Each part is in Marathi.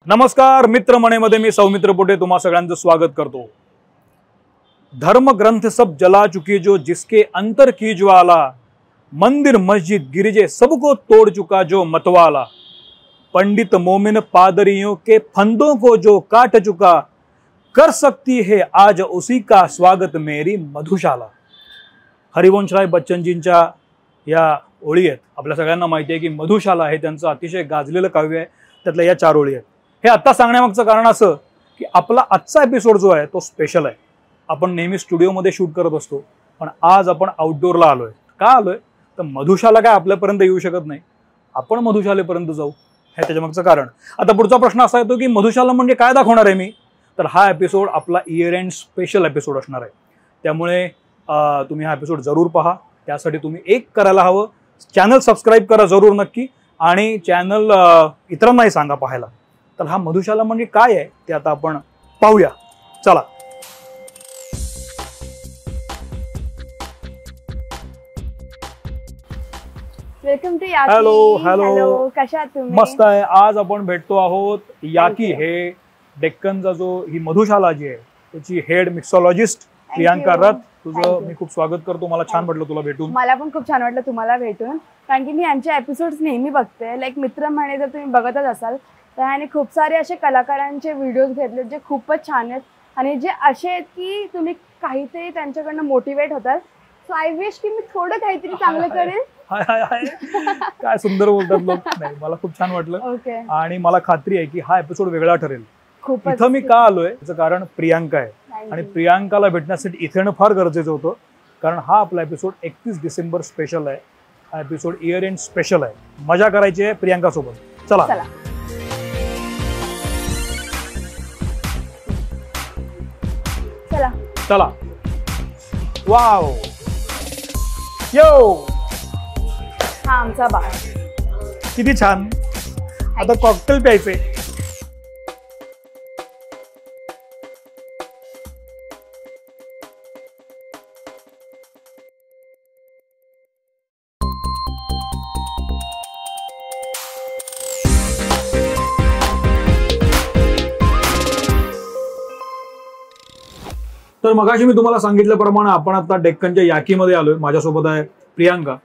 नमस्कार मित्रमणेमध्ये मी सौमित्र पोटे तुम्हा सगळ्यांचं स्वागत करतो। धर्म ग्रंथ सब जला चुकी जो जिसके अंतर की ज्वाला, मंदिर मस्जिद गिरिजे सबको तोड़ चुका जो मतवाला, पंडित मोमिन पादरियों के फंदों को जो काट चुका, कर सकती है आज उसी का स्वागत मेरी मधुशाला। हरिवंशराय बच्चनजींच्या या ओळी आहेत। आपल्या सगळ्यांना माहिती आहे की मधुशाला हे त्यांचं अतिशय गाजलेलं काव्य आहे। त्यातल्या या 4 ओळी आहेत। हे आता सांगण्यामागचं कारण असं की आपला आजचा एपिसोड जो आहे तो स्पेशल आहे। आपण नेहमी स्टुडिओमध्ये शूट करत असतो, पण आज आपण आउटडोअरला आलोय। का आलोय तर मधुशाला काय आपल्यापर्यंत येऊ शकत नाही, आपण मधुशालेपर्यंत जाऊ, हे त्याच्यामागचं कारण। आता पुढचा प्रश्न असा येतो की मधुशाला म्हणजे काय दाखवणार आहे मी, तर हा एपिसोड आपला इयर एंड स्पेशल एपिसोड असणार आहे। त्यामुळे तुम्ही हा एपिसोड जरूर पहा। त्यासाठी तुम्ही एक करायला हवं, चॅनल सबस्क्राईब करा जरूर नक्की, आणि चॅनल इतरांनाही सांगा पाहायला। तर हा मधुशाला म्हणजे काय आहे ते आता आपण पाहूया, चला। Welcome to याकी। हॅलो कशा आहात तुम्ही? मस्त आहे। आज आपण भेटतो आहोत याकी हे डेक्कनचा जो ही मधुशाला जी आहे त्याची हेड मिक्सोलॉजिस्ट प्रियांका रथ। तुझं मी खूप स्वागत करतो। मला छान वाटलं तुला भेटून। मला पण खूप छान वाटलं तुम्हाला भेटून, कारण की मी यांचे एपिसोड्स नेहमी बघते। लाईक मित्र म्हणे जर तुम्ही बघतच असाल तर ह्याने खूप सारे असे कलाकारांचे व्हिडिओज घेतले जे खूपच छान आहेत आणि जे असे आहेत की तुम्ही काहीतरी त्यांच्याकडनं मोटिवेट होतात। सो आय विश की मी थोडं काहीतरी चांगलं करेल। हाय हाय हाय, काय सुंदर बोलतात लोक। नाही, मला खूप छान वाटलं। ओके, आणि मला खात्री आहे की हा एपिसोड वेगळा ठरेल। खूपच। इथं मी का आलोय त्याचं कारण प्रियांका आहे, आणि प्रियांकाला भेटण्यासाठी इथे येणं फार गरजेचं होतं, कारण हा आपला एपिसोड 31 डिसेंबर स्पेशल आहे। हा एपिसोड इयर एंड स्पेशल आहे। मजा करायची आहे प्रियांका सोबत। चला चला चला चला। वाव, यो, हा आमचा बाळ किती छान। आता कॉकटेल प्यायचे। तर मगाशी मी तुम्हाला सांगितल्याप्रमाणे आपण आता डेक्कनच्या याकीमध्ये आलोय। माझ्यासोबत आहे प्रियांका।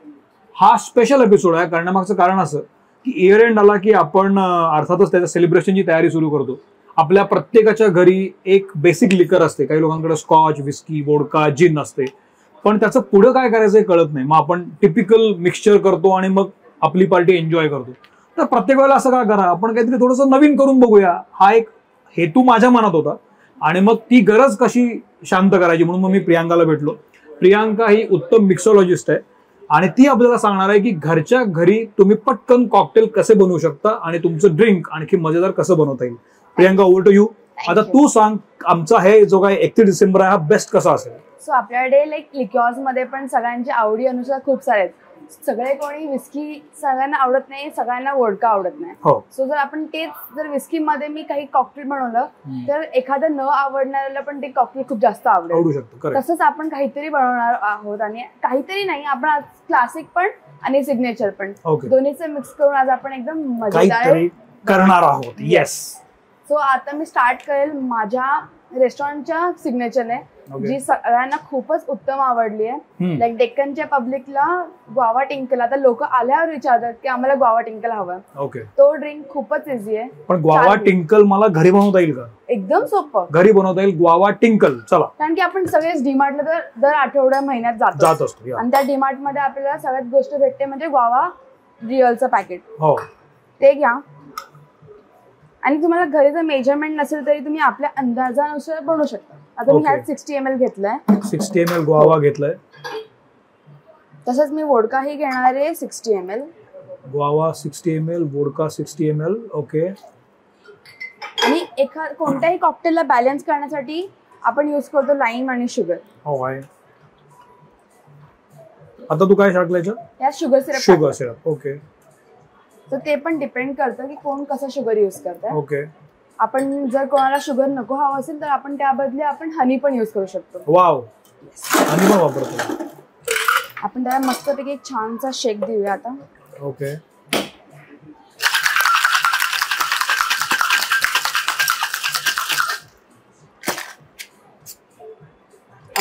हा स्पेशल एपिसोड आहे, करण्यामागचं कारण असं की इयर एंड आला की आपण अर्थातच त्याच्या सेलिब्रेशनची तयारी सुरू करतो। आपल्या प्रत्येकाच्या घरी एक बेसिक लिकर असते। काही लोकांकडे स्कॉच, विस्की, वोडका, जिन असते, पण त्याचं पुढे काय करायचं हे कळत नाही। मग आपण टिपिकल मिक्सचर करतो आणि मग आपली पार्टी एन्जॉय करतो। तर प्रत्येक वेळेला असं का करा, आपण काहीतरी थोडंसं नवीन करून बघूया, हा एक हेतू माझ्या मनात होता। आणि मग ती गरज कशी शांत करायची म्हणून मग मी प्रियांकाला भेटलो। प्रियांका ही उत्तम मिक्सोलॉजिस्ट आहे आणि ती आपल्याला सांगणार आहे की घरच्या घरी तुम्ही पटकन कॉकटेल कसे बनवू शकता आणि तुमचं ड्रिंक आणखी मजेदार कसं बनवता येईल। Priyanka, over to you. आता तू सांग, आमचा हे जो काय 31 डिसेंबर आहे हा बेस्ट कसा असेल? सो आपल्याकडे लाईक लिक्युअर्स मध्ये पण सगळ्यांच्या आवडी अनुसार खूप सारे आहेत। सगळे कोणी विस्की सगळ्यांना आवडत नाही, सगळ्यांना वोडका आवडत नाही। सो जर आपण तेच जर विस्की मध्ये मी काही कॉकटेल बनवलं तर एखादं न आवडणाऱ्याला पण ते कॉकटेल खूप जास्त आवडू शकतं। तसंच आपण काहीतरी बनवणार आहोत, आणि काहीतरी नाही, आपण आज क्लासिक पण आणि सिग्नेचर पण दोन्हीचं मिक्स करून आज आपण एकदम मजेदार करणार आहोत। येस। सो आता मी स्टार्ट करेल माझ्या रेस्टॉरंटच्या सिग्नेचरने, जी सगळ्यांना खूपच उत्तम आवडली आहे। लाईक डेक्कनच्या पब्लिकला ग्वावा टिंकल, आता लोक आल्यावर विचारतात की आम्हाला ग्वावा टिंकल हवं। तो ड्रिंक खूपच इझी आहे। पण ग्वावा टिंकल मला घरी बनवता येईल का? एकदम सोपं, घरी बनवता येईल ग्वावा टिंकल। चला, कारण की आपण सगळेच डीमार्टला दर आठवड्या महिन्यात जात असतो, आणि त्या डीमार्ट मध्ये आपल्याला सगळ्यात गोष्ट भेटते म्हणजे ग्वावा रिअलचं पॅकेट। ते घ्या, आणि तुम्हाला घरी जर मेजरमेंट नसेल तरी तुम्ही आपल्या अंदाजानुसार बनवू शकता। आता मी ह्यात 60 ml घेतलंय, 60 ml ग्वावा घेतलाय। तसंच मी वोडका ही घेणार आहे 60 ml। Guava 60 ml, vodka 60 ml। Okay. आणि कोणत्याही कॉकटेलला बॅलन्स करण्यासाठी आपण यूज करतो लाईम आणि शुगर। आता तू काय टाकलं यात? Sugar syrup. Sugar syrup, okay. तर ते पण डिपेंड करतं की कोण कसं शुगर यूज करतं। ओके। आपण जर कोणाला शुगर नको हवं असेल तर आपण त्या बदले आपण हनी पण यूज करू शकतो। वाव, हनी पण वापरतो। आपण त्याला मस्तपैकी एक छानसा शेक देऊया आता। ओके।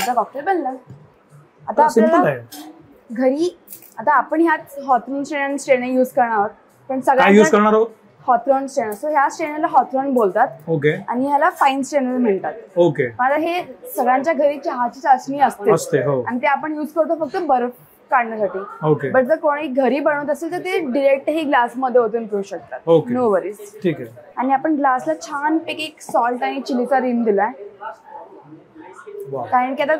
तुमचा कॉकटेल बनला. आता आपल्याला घरी आता आपण ह्याच हॉथरॉन स्ट्रेनर यूज करणार आहोत, पण सगळ्यांना हॉथरॉन स्ट्रेनर. सो ह्या स्ट्रेनरला हॉथरॉन बोलतात. ओके. आणि ह्याला फाईन स्ट्रेनर म्हणतात. ओके. आता हे सगळ्यांच्या घरी चहाची चाचणी असते आणि ते आपण यूज करतो फक्त बर्फ काढण्यासाठी. ओके. बट जर कोणी घरी बनवत असेल तर ते डिरेक्ट ही ग्लास मध्ये ओतून पिऊ शकतात. No worries. ठीक आहे. आणि आपण ग्लासला छान पैकी एक सॉल्ट आणि चिलीचा रिम दिलाय, कारण की आता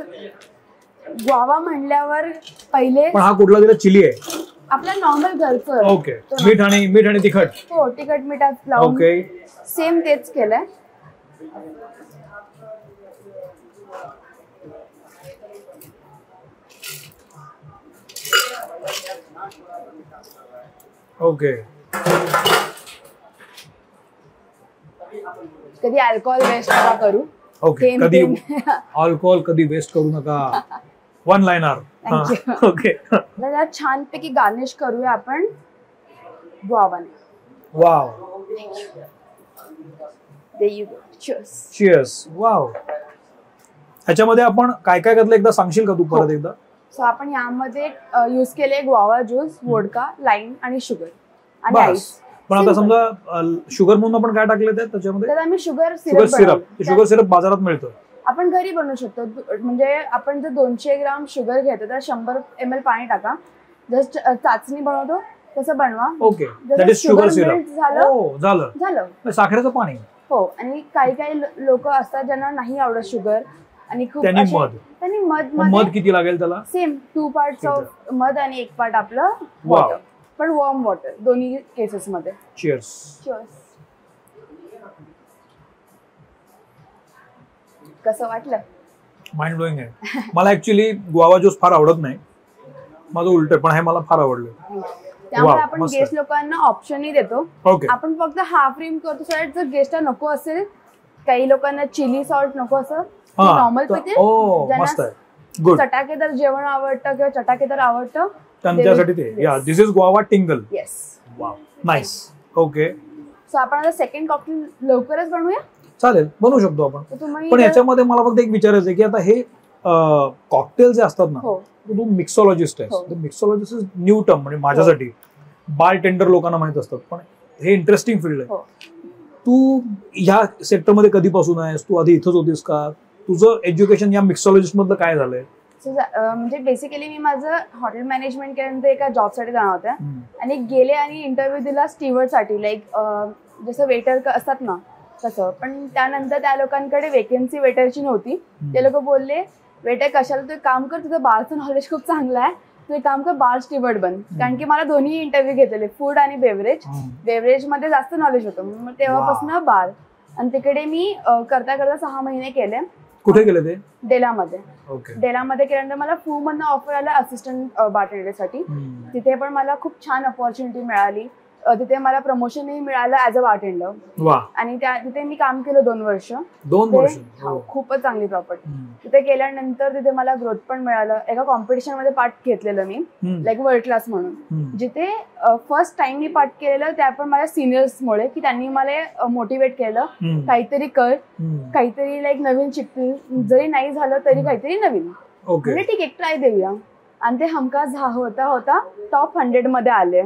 ग्वावा म्हणल्यावर पहिले. पण हा कुठला दिला? चिली आहे आपल्या नॉर्मल घरचं. ओके. मीठ आणि तिखट. हो, तिखट मिठात लावून सेम तेच केलंय. ओके. कधी अल्कोहोल वेस्ट नका करू. ओके. कधी अल्कोहोल कधी वेस्ट करू नका. One liner. ओके. त्याला छानपैकी गार्निश करूया आपण गुआवाने. Wow. There you go. Cheers. Cheers. Wow. ह्याच्यामध्ये आपण काय काय घातलं एकदा सांगशील का तू परत एकदा? सो आपण यामध्ये यूज केले गुआवा ज्यूस, वोडका, लाईम आणि शुगर आणि आईस. पण आता समजा शुगर म्हणून आपण काय टाकले त्याच्यामध्ये? तर आम्ही शुगर सिरप बाजारात मिळतं. आपण घरी बनवू शकतो. म्हणजे आपण जर 200 ग्राम शुगर घेतो तर 100 ml पाणी टाका. जस्ट चाचणी बनवतो तसं बनवा. Okay. That is sugar syrup. झालं. साखरेचं पाणी. हो. आणि काही लोक असतात ज्यांना नाही आवडत शुगर आणि खूप त्यांनी मध किती लागेल त्याला? सेम 2 पार्ट्स ऑफ मध आणि 1 पार्ट आपलं वॉटर, पण वॉर्म वॉटर दोन्ही केसेस मध्ये. चीयर्स. कसं वाटलं? माइंड ब्लोइंग आहे. मला ऍक्च्युली गुआवा ज्यूस फार आवडत नाही, माझं उलट, पण हे मला फार आवडलं. त्यामुळे आपण गेस्ट लोकांना ऑप्शनही देतो. आपण फक्त हाफ रिम करतो. जर गेस्टला नको असेल, काही लोकांना चिली सॉल्ट नको असं नॉर्मल पिते, ज्यांना चटाकेदार जेवण आवडतं किंवा चटाकेदार आवडतं त्यांच्यासाठी ते. Yeah this is guava tingle. Yes. Wow. Nice. Okay. So आपण आता सेकंड कॉकटेल लवकरच बनवूया. चालेल, बनवू शकतो आपण. पण याच्यामध्ये मला फक्त एक विचारायचं आहे की आता हे कॉकटेल जे असतात ना, तू मिक्सोलॉजिस्ट आहेस. मिक्सोलॉजिस्ट इज न्यू टर्म म्हणजे माझ्यासाठी. बार टेंडर लोकांना माहित असतात, पण हे इंटरेस्टिंग फील्ड आहे. तू ह्या सेक्टरमध्ये कधीपासून आहेस? तू आधी इथंच होतीस का? तुझं एज्युकेशन या मिक्सोलॉजिस्ट मधलं काय झालंय? म्हणजे बेसिकली मी माझं हॉटेल मॅनेजमेंट केल्यानंतर एका जॉबसाठी जाणार होत्या आणि गेले आणि इंटरव्ह्यू दिला स्टीवर्डसाठी. लाईक जसं वेटर असतात ना तसं. पण त्यानंतर त्या लोकांकडे वेकेन्सी वेटरची नव्हती. ते लोक बोलले, वेटर कशाला तू काम कर, तुझं बारचं नॉलेज खूप चांगलं आहे, तू एक काम कर, बार स्टीवर्ड बन. कारण की मला दोन्ही इंटरव्ह्यू घेतलेले, फूड आणि बेवरेज मध्ये जास्त नॉलेज होतं. मग तेव्हापासून बार. आणि तिकडे मी करता 6 महिने केले. कुठे केले ते? डेलामध्ये. डेलामध्ये केल्यानंतर मला फूड मधनं ऑफर आला असिस्टंट बारटेंडरसाठी. तिथे पण मला खूप छान अपॉर्च्युनिटी मिळाली. तिथे मला प्रमोशनही मिळालं ऍज अ बारटेंडर. आणि तिथे मी काम केलं 2 वर्ष. खूपच चांगली प्रॉपर्टी. तिथे केल्यानंतर तिथे मला ग्रोथ पण मिळालं. एका कॉम्पिटिशन मध्ये पार्ट घेतलेलं मी, लाईक वर्ल्ड क्लास म्हणून, जिथे फर्स्ट टाइम मी पार्ट केलेलं. त्या पण माझ्या सिनियर्समुळे, की त्यांनी मला मोटिवेट केलं, काहीतरी कर, काहीतरी लाईक नवीन शिकतील, जरी नाही झालं तरी काहीतरी नवीन. म्हणजे ठीक आहे, ट्राय देऊया. आणि ते हमखास होता टॉप 100 मध्ये आले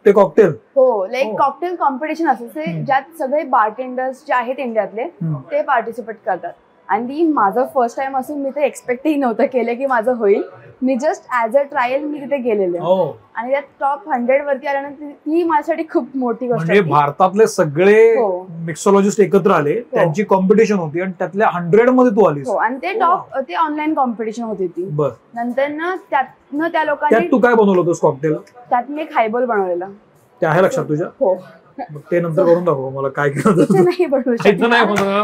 ते कॉकटेल. हो. लाईक कॉकटेल कॉम्पिटिशन असते ज्यात सगळे बारटेंडर्स जे आहेत इंडियातले ते पार्टिसिपेट करतात. आणि माझं फर्स्ट टाइम असून मी ते एक्सपेक्टही नव्हतं केलं की माझं होईल. मी जस्ट ऍज अ ट्रायल मी तिथे गेलेले आणि त्यात टॉप 100 वरती आल्यानंतर ती माझ्यासाठी खूप मोठी गोष्ट. म्हणजे भारतातले सगळे मिक्सोलॉजिस्ट एकत्र आले, त्यांची कॉम्पिटिशन होती आणि त्यातल्या 100 मध्ये तू आलीस. आणि ते ऑनलाईन कॉम्पिटिशन होती ती. नंतर ना त्यातनं त्या लोकांनी. तू काय बनवलं होतंस कॉकटेल? त्यात मी एक हायबॉल बनवलेला. ते आहे लक्षात तुझ्या? हो. ते नंतर करून दाखव मला काय केलं. नाही बनवू शकत,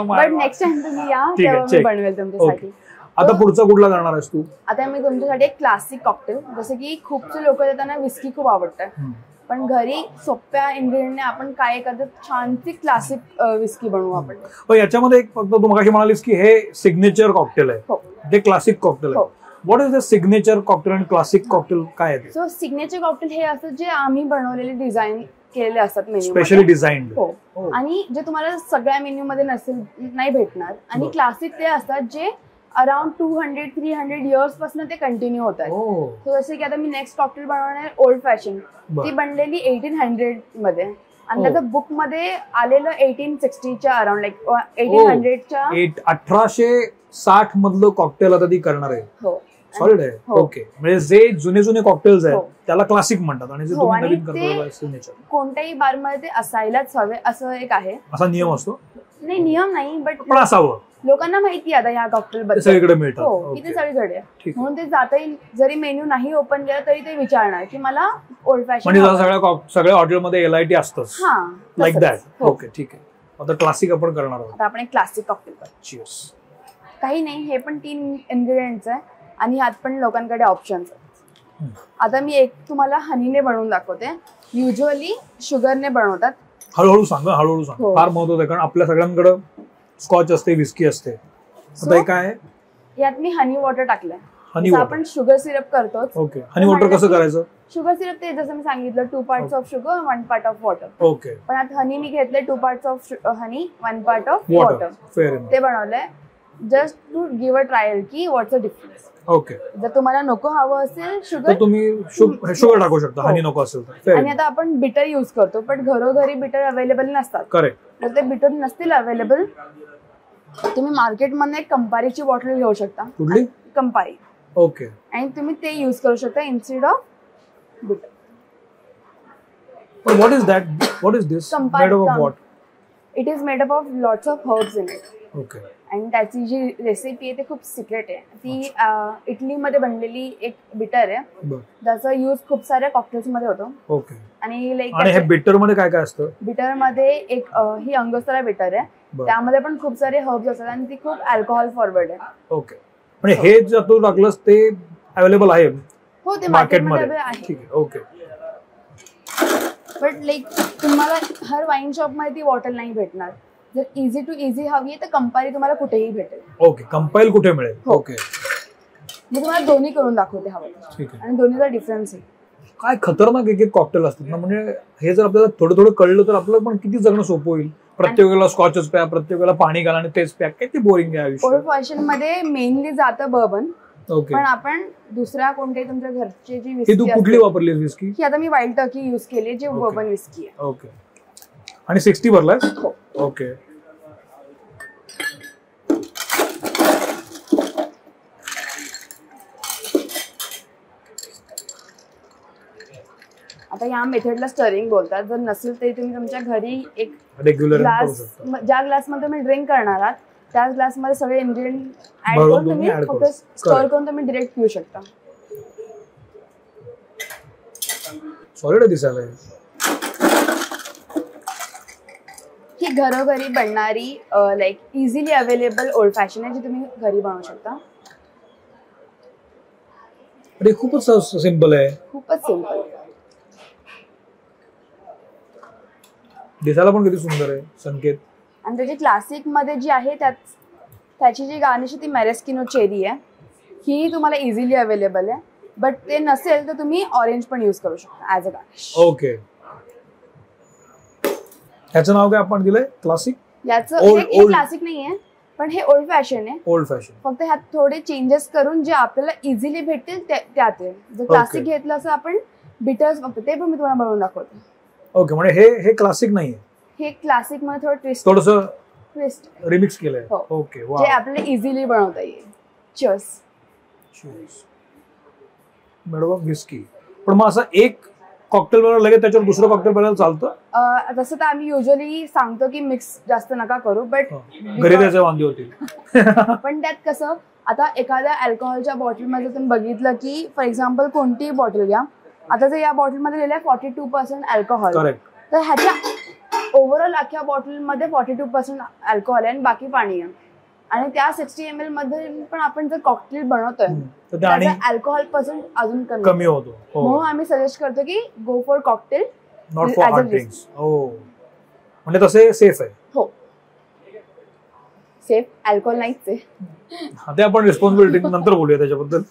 बट नेक्स्ट टाइम तुम्ही या तेव्हा मी बनवेल तुमच्यासाठी. आता पुढचा कुठला करणार आहेस तू? आता मी तुमच्यासाठी एक क्लासिक कॉकटेल, जसं की खूपसे लोक त्यांना विस्की खूप आवडतात, पण घरी सोप्या इन्ग्रेडियंटने आपण काय करतो, छानशी क्लासिक विस्की बनवू आपण. पण याच्यामध्ये एक फक्त तू मगाशी म्हणालीस की हे सिग्नेचर कॉकटेल आहे, ते क्लासिक कॉकटेल आहे. What is the signature cocktail आणि क्लासिक कॉकटेल काय आहे? सो सिग्नेचर कॉकटेल हे असं जे आम्ही बनवलेले डिझाईन केलेले असतात मेन्यू, स्पेशली डिझाईन्ड. हो. आणि जे तुम्हाला सगळ्या मेन्यू मध्ये नसेल, नाही भेटणार. आणि क्लासिक ते असतात जे अराउंड 200-300 इयर्स पासून ते कंटिन्यू होत आहेत. सो जसे की आता मी नेक्स्ट कॉकटेल बनवणार ओल्ड फॅशन, ती बनलेली 1800 मध्ये आणि त्याचं बुक मध्ये आलेलं 1860च्या अराउंड लाईक 1800च्या 1860 मधलं कॉकटेल आता ती करणार आहे. हो सॉलिड आहे. ओके, म्हणजे जे जुने जुने कॉकटेल्स आहेत त्याला क्लासिक म्हणतात आणि जे तुम्ही नवीन करता सिग्नेचर. कोणत्याही बार मध्ये ते असायलाच हवे असं एक आहे. असा नियम असतो? नाही नियम नाही, बट असावं. लोकांना माहिती आता ह्या कॉकटेल बद्दल सगळीकडे मिळतात. हो की ते सगळीकडे, म्हणून ते जाताही जरी मेन्यू नाही ओपन केला तरी ते विचारणार की मला ओल्ड फॅशन. म्हणजे सगळ्या हॉटेलमध्ये LIT असतंच लाईक दॅट. ओके ठीक आहे. आता क्लासिक आपण करणार आहोत. आता आपण एक क्लासिक कॉकटेल करू. काही नाही, हे पण 3 इन्ग्रेडियंट्स आहे आणि ह्यात पण लोकांकडे ऑप्शन्स आहेत. आता मी एक तुम्हाला हनीने बनवून दाखवते. युजली शुगरने बनवतात. हळूहळू सांगा, हळूहळू सांगा. फार महत्वाचं आहे कारण आपल्या सगळ्यांकडे स्कॉच असते, विस्की असते. आता काय यात मी हनी वॉटर टाकलंय. हनी आपण शुगर सिरप करतो. ओके, हनी वॉटर कसं करायचं? शुगर सिरप ते जसं मी सांगितलं 2 parts of sugar 1 part of water. Okay, पण आता हनी मी घेतले 2 parts of honey 1 part of water. ते बनवलंय just to give a trial की व्हॉट्स अ डिफरन्स. ओके, जर तुम्हाला नको हवं असेल शुगर तर तुम्ही शुगर टाकू शकता. हनी नको असेल तर. आणि आता आपण बिटर युज करतो पण घरोघरी बिटर अवेलेबल नसतात. करेक्ट. जर ते बिटर नसतील अवेलेबल तुम्ही मार्केटमध्ये एक कंपारीची बॉटल घेऊ शकता. कुठली? कंपारी. ओके. आणि तुम्ही ते युज करू शकता इन्स्टेड ऑफ बिटर. What is that? What is this? Made of what? It is made up of lots of herbs in it. Okay. आणि त्याची जी रेसिपी आहे ती खूप सिक्रेट आहे. ती इटलीमध्ये बनलेली एक बिटर आहे ज्याचा यूज खूप साऱ्या कॉकटेल्स मध्ये होतो. ओके. आणि लाईक हे बिटर मध्ये काय काय असतं? बिटर मध्ये एक ही अंगोस्तारा बिटर आहे. त्यामध्ये पण खूप सारे हर्ब्स असतात आणि ती खूप अल्कोहोल फॉरवर्ड आहे. ओके. म्हणजे हे जर तू टाकलंस ते अवेलेबल आहे? हो, ते मार्केटमध्ये आहे. ठीक आहे. ओके. बट लाईक तुम्हाला हर वाईन शॉप मध्ये ती बॉटल नाही भेटणार. जर इझी टू इझी हवी आहे तर कंपारी तुम्हाला कुठेही भेटेल. ओके, कंपाईल कुठे मिळेल? ओके. मी तुम्हाला दोन्ही करून दाखवते हवं. ठीक आहे. आणि दोन्हीचा डिफरन्स आहे. काय खतरनाक एक कॉकटेल असतात ना. म्हणजे हे जर आपल्याला थोडं थोडं कळलं तर आपलं पण किती जगणं सोपं होईल. प्रत्येक वेळेला स्कॉचच प्या, प्रत्येक वेळेला पाणी घाला आणि तेच प्या. किती बोरिंग आहे आयुष्य. ओल्ड फॅशन मध्ये मेनली जातं बर्बन. ओके. पण आपण दुसऱ्या कोणत्याही तुमच्या घरची जी ही विस्की तू कुठली वापरलीस विस्की? ही आता मी वाईल्ड टर्की युज केली जी बर्बन विस्की आहे. ओके. आणि 60 भरलाय? हो. ओके. आता या मेथडला स्टरिंग बोलतात. जर नसेल तरी तुम्ही तुमच्या घरी एक रेग्युलर ग्लास, ज्या ग्लास मध्ये तुम्ही ड्रिंक करणार आहात त्याच ग्लास मध्ये सगळे इन्ग्रेडियंट ऍड करून तुम्ही फक्त स्टर करून तुम्ही डायरेक्ट पिऊ शकता. सॉलिड दिसायला. ही घरोघरी बनणारी like easily available old fashion आहे जी तुम्ही घरी बनवू शकता. अरे खूपच सिंपल आहे. खूपच सिंपल. दिसायला पण किती सुंदर आहे. संकेत. आणि त्याची क्लासिक मध्ये जी आहे त्याची जी गार्निश ती मॅरेस्किनो चेरी आहे. ही तुम्हाला इझिली अवेलेबल आहे. बट ते नसेल तर तुम्ही ऑरेंज पण यूज करू शकता ऍज अ गार्निश. ओके. ह्याचं नाव काय आपण दिलंय? क्लासिक. याचं हे क्लासिक नाहीये पण हे ओल्ड फॅशन आहे. Old fashion. फक्त ह्यात थोडे चेंजेस करून जे आपल्याला इझिली भेटतील त्यात. जर क्लासिक घेतलं असं आपण बिटर्स ते पण मी तुम्हाला बनवून दाखवते. ओके. म्हणजे हे क्लासिक नाहीये. हे क्लासिक मध्ये थोडंसं ट्विस्ट रिमिक्स केलंय. ओके. जे आपल्याला इझिली बनवता येईल. चीयर्स. Madam whisky. पण मग असं एक कॉकटेल बनवलं लगेच त्याच्यावर दुसरं कॉकटेल बनवायला चालतं? तसं तर आम्ही युजली सांगतो की मिक्स जास्त नका करू. बट घरी त्याचे वांदे होतील. पण त्यात कसं आता एखाद्या अल्कोहोलच्या बॉटलमध्ये तुम्ही बघितलं की फॉर एक्झाम्पल कोणतीही बॉटल घ्या. आता जर या बॉटलमध्ये लिहिलंय 42% अल्कोहोल तर ह्याच्या ओव्हरऑल अख्ख्या बॉटलमध्ये 42% अल्कोहोल आहे आणि बाकी पाणी आहे. आणि त्या 60 ml मध्ये पण आपण जर कॉकटेल बनवतोय तर अल्कोहोल पर्सेंट अजून कमी होतो. म्हणून आम्ही सजेस्ट करतो की go for cocktail not for hard drinks. म्हणजे तसे सेफ आहे. हो सेफ. अल्कोहोल नाहीच आहे. ते आपण रिस्पॉन्सिबिलिटी नंतर बोलूया त्याच्याबद्दल.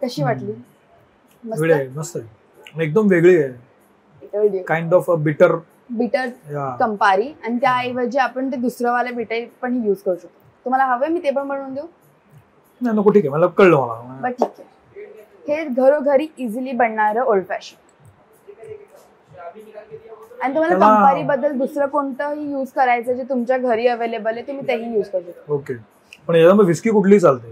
कशी वाटली? मस्त आहे. एकदम वेगळी आहे. काइंड ऑफ अ बिटर बिटर कंपारी, आणि त्याऐवजी आपण ते दुसरं वाले बिटर पण यूज करू शकतो. तुम्हाला हवंय मी ते पण बनवून देऊ? नाही नको, ठीक आहे, मला कळलं मला. बट ठीक आहे, हे घरोघरी इझिली बनणारं ओल्ड फॅशन. आणि तुम्हाला कंपारी बद्दल दुसरं कोणतंही युज करायचं जे तुमच्या घरी अवेलेबल आहे तुम्ही तेही युज करू शकता. ओके, पण याच्यामध्ये विस्की कुठली चालते?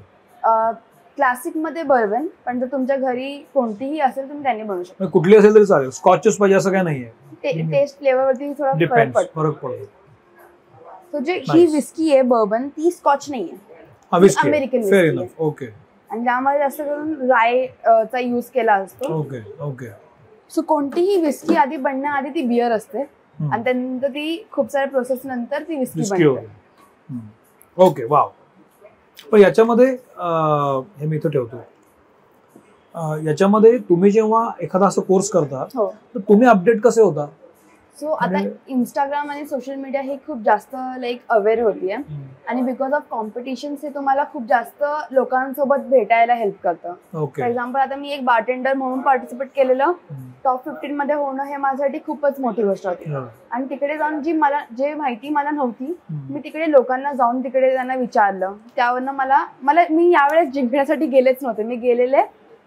क्लासिक मध्ये बर्बन, पण जर तुमच्या घरी कोणतीही असेल तुम्ही त्यांनी बनवू शकता. कुठली असेल तरी चालेल, स्कॉचच पाहिजे असं काय नाहीये? टेस्ट फ्लेवर वरती थोडा फरक पडतो. तो जे ही विस्की आहे बर्बन, ती स्कॉच नाहीये, अमेरिकन विस्की आहे. ओके. आणि त्यामध्ये जास्त करून राय चा यूज केला असतो. Okay okay. सो कोणतीही विस्की आधी बनण्याआधी ती बियर असते आणि त्यानंतर ती खूप साऱ्या प्रोसेस नंतर ती विस्की बनते. Okay, wow. पण याच्यामध्ये हे मी इथं ठेवतो, याच्यामध्ये तुम्ही जेव्हा एखादा असं कोर्स करता तर तुम्ही अपडेट कसे होता? सो आता इंस्टाग्राम आणि सोशल मीडिया हे खूप जास्त लाईक अवेअर होतीये आणि बिकॉज ऑफ कॉम्पिटिशन हे तुम्हाला खूप जास्त लोकांसोबत भेटायला हेल्प करतं. फॉर एक्झाम्पल आता मी एक बारटेंडर म्हणून पार्टिसिपेट केलेलं, टॉप 15 मध्ये होणं हे माझ्यासाठी खूपच मोठी गोष्ट होती. आणि तिकडे जाऊन जे माहिती मला नव्हती मी तिकडे लोकांना जाऊन तिकडे त्यांना विचारलं, त्यावरनं मला मी यावेळेस जिंकण्यासाठी गेलेच नव्हते, मी गेलेले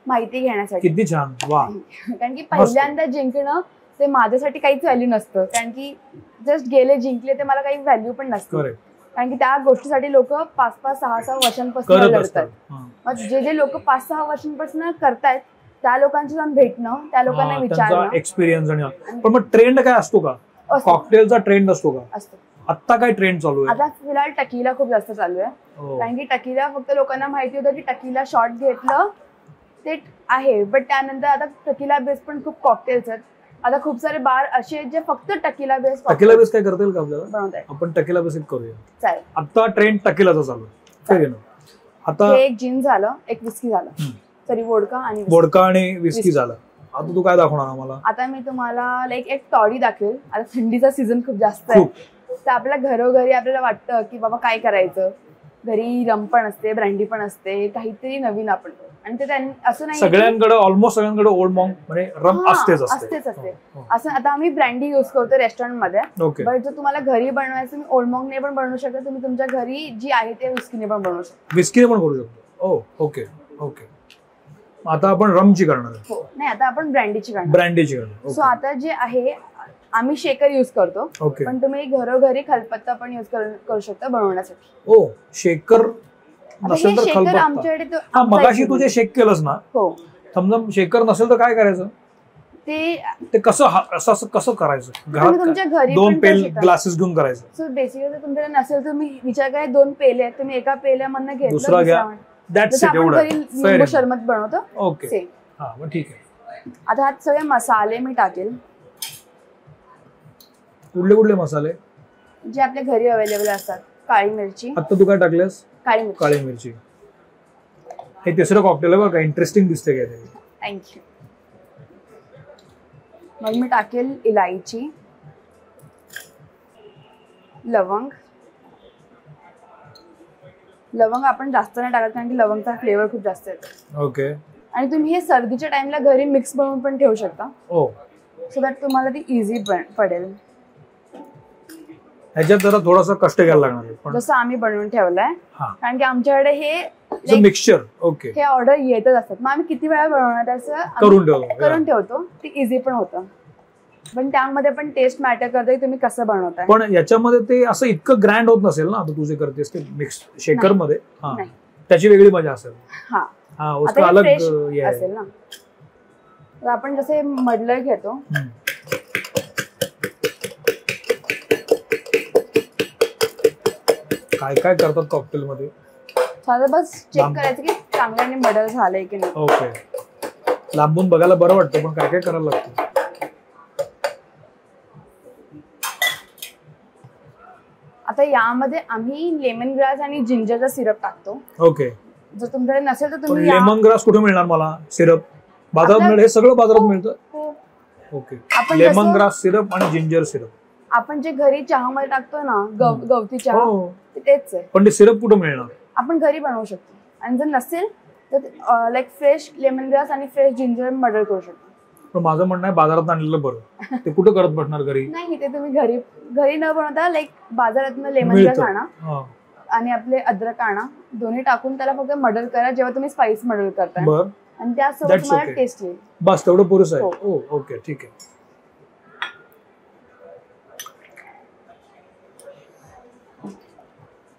माहिती घेण्यासाठी. किती छान, वाह. कारण की पहिल्यांदा जिंकणं ते माझ्यासाठी काहीच व्हॅल्यू नसतं, कारण की जस्ट गेले जिंकले ते मला काही व्हॅल्यू पण नसतं. कारण की त्या गोष्टीसाठी लोक 5-5, 6-6 वर्षांपासून लढतात. मग जे लोक 5-6 वर्षांपासून करतायत त्या लोकांची जाऊन भेटणं, त्या लोकांना विचारणं, एक्सपिरियन्स. पण मग ट्रेंड काय असतो का? कॉकटेलचा ट्रेंड असतो का? असतो. आता काय ट्रेंड चालू आहे? आता फिलहाल टकीला खूप जास्त चालू आहे. कारण की टकीला फक्त लोकांना माहिती होतं की टकीला शॉट घेतलं ते आहे, बट त्यानंतर आता टकीला बेस पण खूप कॉकटेल्स आहेत. आता खूप सारे बार असे आहेत जे फक्त टकीला बेस. टकीला बेस काय करता येईल का आपल्याला? आपण टकीला बेस करूया. चालेल. आता ट्रेंड टकीलाचा चालू आहे. आता एक जिन झालं, एक विस्की झालं, सॉरी वोडका आणि विस्की झालं. आता तू काय दाखवणार आम्हाला? आता मी तुम्हाला लाईक एक टॉडी दाखवेल. आता थंडीचा सीझन खूप जास्त आहे, तर आपल्या घरोघरी आपल्याला वाटतं की बाबा काय करायचं, घरी रम पण असते, ब्रँडी पण असते, काहीतरी नवीन आपण. आणि ते असं नाही सगळ्यांकडे, ऑलमोस्ट सगळ्यांकडे ओल्ड मॉन्क म्हणजे रम असतेच असते. असं आता आम्ही ब्रँडी युज करतो रेस्टॉरंट मध्ये, बट जर तुम्हाला घरी बनवायचं तुम्ही ओल्ड मॉन्कने पण बनवू शकता, तुम्ही तुमच्या घरी जी आहे ते विस्कीने पण बनवू शकता. विस्कीने पण करू शकतो. Okay okay. आता आपण रमची करणार आहे? नाही, आता आपण ब्रँडीची करणार. सो आता जे आहे आम्ही शेकर युज करतो, पण तुम्ही घरोघरी खलबत्ता पण युज करू शकता बनवण्यासाठी. ओ, शेकर नसेल तर खलबत्ता. मगाशी तू जे शेक केलंस ना, समजा शेकर नसेल तर काय करायचं? ते कसं करायचं? तुमच्या घरी 2 पेल ग्लासेस घेऊन करायचं. सो बेसिकली तुमच्याकडे नसेल तर तुम्ही विचार करा 2 पेले आहेत, तुम्ही एका पेल्यामधनं घेतलं, दुसरा घ्या. लिंबू सरबत बनवतो. ओके, हा मग ठीक आहे. आता ह्यात सगळे मसाले मी टाकेल. कुठले मसाले? जे आपल्या घरी अवेलेबल असतात. काळी मिरची. आता तू काय टाकलेस? काळी मिरची. हे तिसरं कॉकटेल आहे बघा, इंटरेस्टिंग दिसते काय ते. थँक्यू. मग मी टाकेल इलायची, लवंग आपण जास्त नाही टाकत कारण की लवंगचा फ्लेवर खूप जास्त येतो. ओके. आणि तुम्ही हे सर्दीच्या टाइमला घरी मिक्स बनवून पण ठेवू शकता, सो दॅट तुम्हाला ती इझी पडेल. ह्याच्यात जरा थोडासा कष्ट घ्यायला लागणार आहे, जसं आम्ही बनवून ठेवलंय, कारण की आमच्याकडे हे मिक्सचर हे ऑर्डर येतच असतात. मग आम्ही किती वेळा बनवणार असं करून ठेवतो, ते इझी पण होतं. पण त्यामध्ये पण टेस्ट मॅटर करते, तुम्ही कसं बनवताय. पण याच्यामध्ये ते असं इतकं ग्रँड होत नसेल ना, आता तू जे करतेस ते मिक्स शेकर मध्ये, त्याची वेगळी मजा असेल. उसका अलग असेल ना. तर आपण जसे मडलर घेतो, काय काय करतात कॉकटेल मध्ये? साधं बस चेक करायचं की चांगल्याने मडल झालंय की नाही. ओके. लांबून बघायला बरं वाटतं, पण काय काय करायला लागतं? आता यामध्ये आम्ही लेमन ग्रास आणि जिंजरचा सिरप टाकतो. ओके. जर तुमच्याकडे नसेल तर तुम्ही लेमन ग्रास कुठे मिळणार मला? सिरप बाजारात मिळेल? हे सगळं बाजारात मिळतं. ओके. लेमन ग्रास सिरप आणि जिंजर सिरप आपण जे घरी चहामध्ये टाकतो ना, गवती चहा, तेच आहे. पण ते सिरप कुठे मिळणार? आपण घरी बनवू शकतो. आणि जर नसेल तर लाईक फ्रेश लेमन ग्रास आणि फ्रेश जिंजर मर्डर करू शकतो. पण माझं म्हणणं आहे बाजारात आणलेलं बरं. ते कुठं करत बसणार घरी? नाही, ते तुम्ही घरी न बनवता लाईक बाजारातनं लेमन ग्रास आणा आणि आपले अद्रक आणा, दोन्ही टाकून त्याला फक्त मर्डर करा जेव्हा तुम्ही स्पाइस मर्डर करताय, आणि त्यासोबत तुम्हाला टेस्ट येईल. बस तेवढं पुरेसं आहे. ओके, ठीक आहे.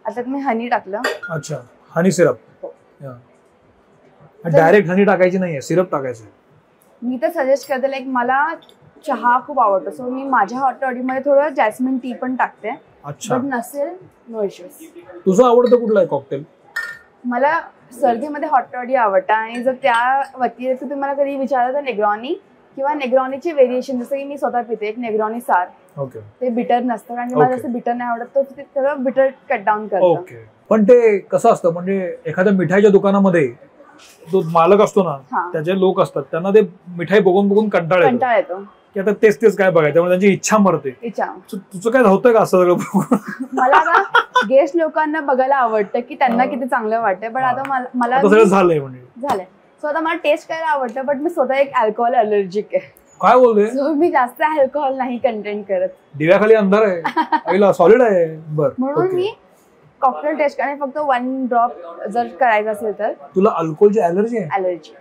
आता तुम्ही हनी टाकलं. अच्छा, हनी सिरप. डायरेक्ट हनी टाकायची नाहीये, सिरप टाकायचं. मी तर सजेस्ट करते, लाईक मला चहा खूप आवडतो, सो मी माझ्या हॉट टॉडीमध्ये थोडं जॅस्मिन टी पण टाकते. अच्छा, बट नसेल नो इश्यूज. तुझं आवडतं कुठलं आहे कॉकटेल? मला सर्दीमध्ये हॉट टॉडी आवडतं, आणि जर त्या व्यतिरिक्त तुम्हाला कधी विचारलं तर नेग्रॉनी किंवा नेग्रॉनीचे व्हेरिएशन, जसं की मी स्वतः पिते एक नेग्रॉनी सार. ओके. ते बिटर नसतं, कारण की मला जसं बिटर नाही आवडत, तो सगळं बिटर कट डाऊन करतं. ओके. पण ते कसं असतं, म्हणजे एखाद्या मिठाईच्या दुकानामध्ये जो मालक असतो ना, त्याचे लोक असतात, त्यांना ते मिठाई बघून कंटाळा येतो की आता तेच काय बघायचं, त्यामुळे त्यांची इच्छा मरते. तुझं काय होतंय का असं सगळं? मला ना गेस्ट लोकांना बघायला आवडतं की त्यांना किती चांगलं वाटतंय, पण आता मला सगळं झालंय. सो आता मला टेस्ट करायला आवडतं, बट मी स्वतः एक अल्कोहोल अलर्जिक आहे. काय बोलते? सो मी जास्त अल्कोहोल नाही कंटेंट करत. दिव्याखाली अंधार आहे, सॉलिड आहे. म्हणून मी कॉकटेल टेस्ट करणे फक्त 1 ड्रॉप जर करायचं असेल तर. तुला अल्कोहोलची अलर्जी आहे? अलर्जी.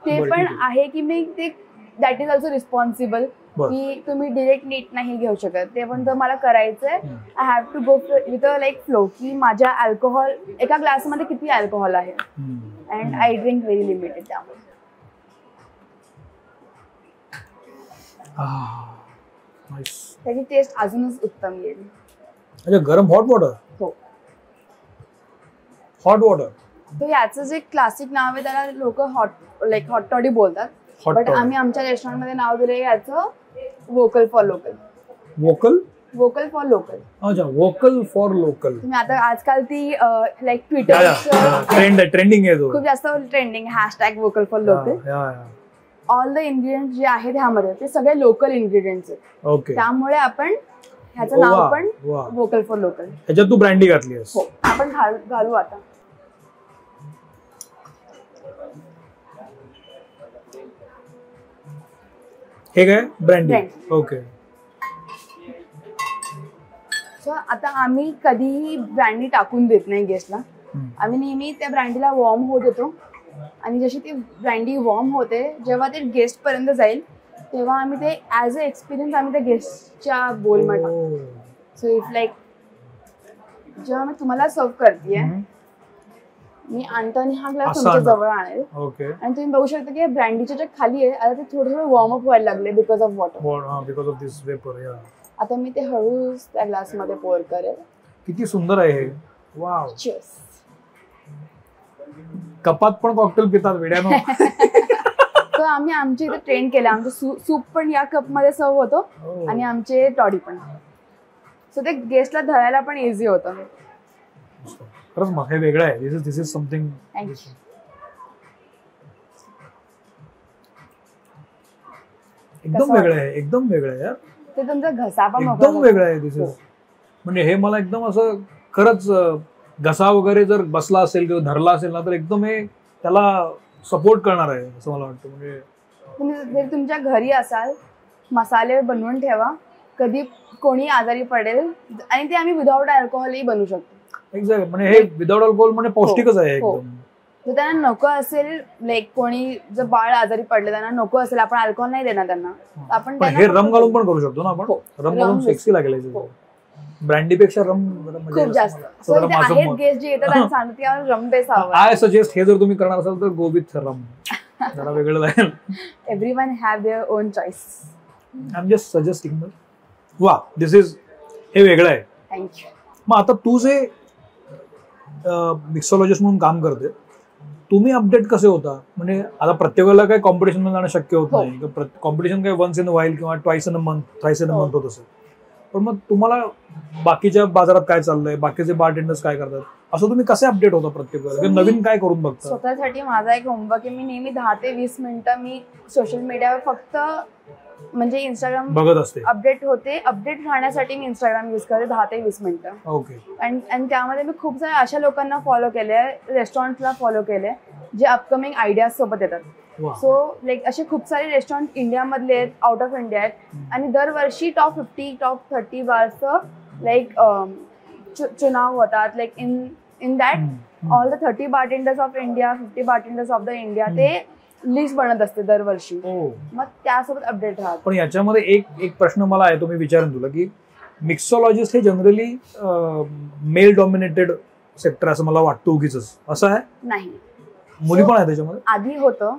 ते पण आहे की मी ते दॅट इज ऑल्सो रिस्पॉन्सिबल, की तुम्ही डिरेक्ट नीट नाही घेऊ शकत. ते पण जर मला करायचंय, I have to go with a like flow, की माझ्या अल्कोहोल एका ग्लासमध्ये किती अल्कोहोल आहे, and I drink very limited. त्यामुळे त्याची टेस्ट अजूनच उत्तम येईल. अच्छा, गरम हॉट वॉटर. हो, हॉट वॉटर. तर याचं जे क्लासिक नाव आहे त्याला लोक हॉट टॉडी बोलतात, बट आम्ही आमच्या रेस्टॉरंट मध्ये नाव दिले याचं vocal for local. Vocal for local. अच्छा, वोकल फॉर लोकल. तुम्ही आता आजकाल ती लाईक ट्विटर ट्रेंडिंग आहे, खूप जास्त trending hashtag vocal for local. All the ingredients जे आहेत ह्यामध्ये ते सगळे लोकल इन्ग्रेडियंट्स आहेत. ओके. त्यामुळे आपण ह्याचं नाव पण वोकल फॉर लोकल. ह्याच्यात तू ब्रँडी घातली आहेस? हो, आपण घालू आता. हे काय ब्रँडी? ओके. सो आता आम्ही कधीही ब्रँडी टाकून देत नाही गेस्टला. आम्ही नेहमी त्या ब्रँडीला वॉर्म होत देतो, आणि जशी ती ब्रँडी वॉर्म होते, जेव्हा ते गेस्ट पर्यंत जाईल तेव्हा आम्ही ते ऍज अ एक्सपिरियन्स आम्ही त्या गेस्टच्या बोलमध्ये टाकतो. सो इफ लाईक जेव्हा मी तुम्हाला सर्व करतेय, मी आणतो आणि हा ग्लास तुमच्या जवळ आणेल, आणि तुम्ही बघू शकता की ब्रँडीच्या जे खाली आहे आता ते थोडं वॉर्म अप व्हायला लागले because of water, because of this vapour. आता मी ते हळू त्या ग्लास मध्ये पोर करेल. किती सुंदर आहे हे. वाव. चीअर्स. कपात पण कॉकटेल पितात वेड्यानो. तर आम्ही आमच्या इथे ट्रेन केलं. आमचं सूप पण या कप मध्ये सर्व होतो, आणि आमचे टॉडी पण. सो ते गेस्टला धरायला पण इझी होतं. खरंच मग हे वेगळं आहे. दिस इज समथिंग एकदम वेगळं आहे. एकदम वेगळं आहे यार. ते तुमचा घसा पण एकदम वेगळं आहे. दिस इज म्हणजे हे मला एकदम असं खरंच घसा वगैरे जर बसला असेल किंवा धरला असेल ना, तर एकदम हे त्याला सपोर्ट करणार आहे असं मला वाटतं. म्हणजे तुम्ही जर तुमच्या घरी असाल, मसाले बनवून ठेवा, कधी कोणी आजारी पडेल, आणि ते आम्ही विदाउट अल्कोहोलही बनवू शकतो. एक्झॅक्ट. म्हणजे हे विदाउट अल्कोहोल म्हणजे पौष्टिकच आहे एकदम. जर त्यांना नको असेल, लाईक कोणी जर बाळ आजारी पडले, त्यांना नको असेल, आपण अल्कोहोल नाही देणार त्यांना, आपण हे रम घालून पण करू शकतो ना आपण. रम घालून सेक्सी लागेल. ब्रँडी पेक्षा रम खूप जास्त. आहेत गेस्ट जे येतात त्यांना सांगते रम बेस हवा. आय सजेस्ट हे जर तुम्ही करणार असाल तर गो विथ रम. जरा वेगळं लागेल. Everyone have their on choice. I am just suggesting. वा, दिस इज हे वेगळं आहे. थँक्यू. मग आता तू जे मिक्सोलॉजिस्ट म्हणून काम करते, तुम्ही अपडेट कसे होता? म्हणजे आता प्रत्येकाला काही कॉम्पिटिशन मध्ये जाणं शक्य होत नाही. कॉम्पिटिशन काही वन्स इन अ व्हाईल किंवा twice in a month, thrice in a month होत असेल. पण मग तुम्हाला बाकीच्या बाजारात काय चाललंय, बाकीचे बारटेंडर्स काय करतात, असं तुम्ही कसे अपडेट होता प्रत्येक वेळेला? नवीन काय करून बघता? स्वतःसाठी माझा एक होमवर्क आहे. मी नेहमी 10 ते 20 मिनिटं मी सोशल मीडियावर फक्त म्हणजे इंस्टाग्राम बघत असते. अपडेट राहण्यासाठी मी इंस्टाग्राम युज करते 10 ते 20 मिनिटं. ओके. आणि त्यामध्ये मी खूप साऱ्या अशा लोकांना फॉलो केले, रेस्टॉरंटला फॉलो केले जे अपकमिंग आयडियाज सोबत येतात. सो लाईक असे खूप सारे रेस्टॉरंट इंडियामधले आहेत, आउट ऑफ इंडिया आहेत, आणि दरवर्षी टॉप 50 टॉप 30 बारचं लाईक चुनाव होतात. Like in that all the 30 bartenders of India, 50 bartenders of the India, ते लिस्ट बनत असते दरवर्षी. मग त्यासोबत अपडेट राहत. पण याच्यामध्ये एक प्रश्न मला आहे, तो मी विचारेन तुला, की मिक्सोलॉजिस्ट हे जनरली मेल डॉमिनेटेड सेक्टर असं मला वाटतं, उगीच असं आहे? नाही, मुली पण आहे त्याच्यामध्ये. आधी होतं,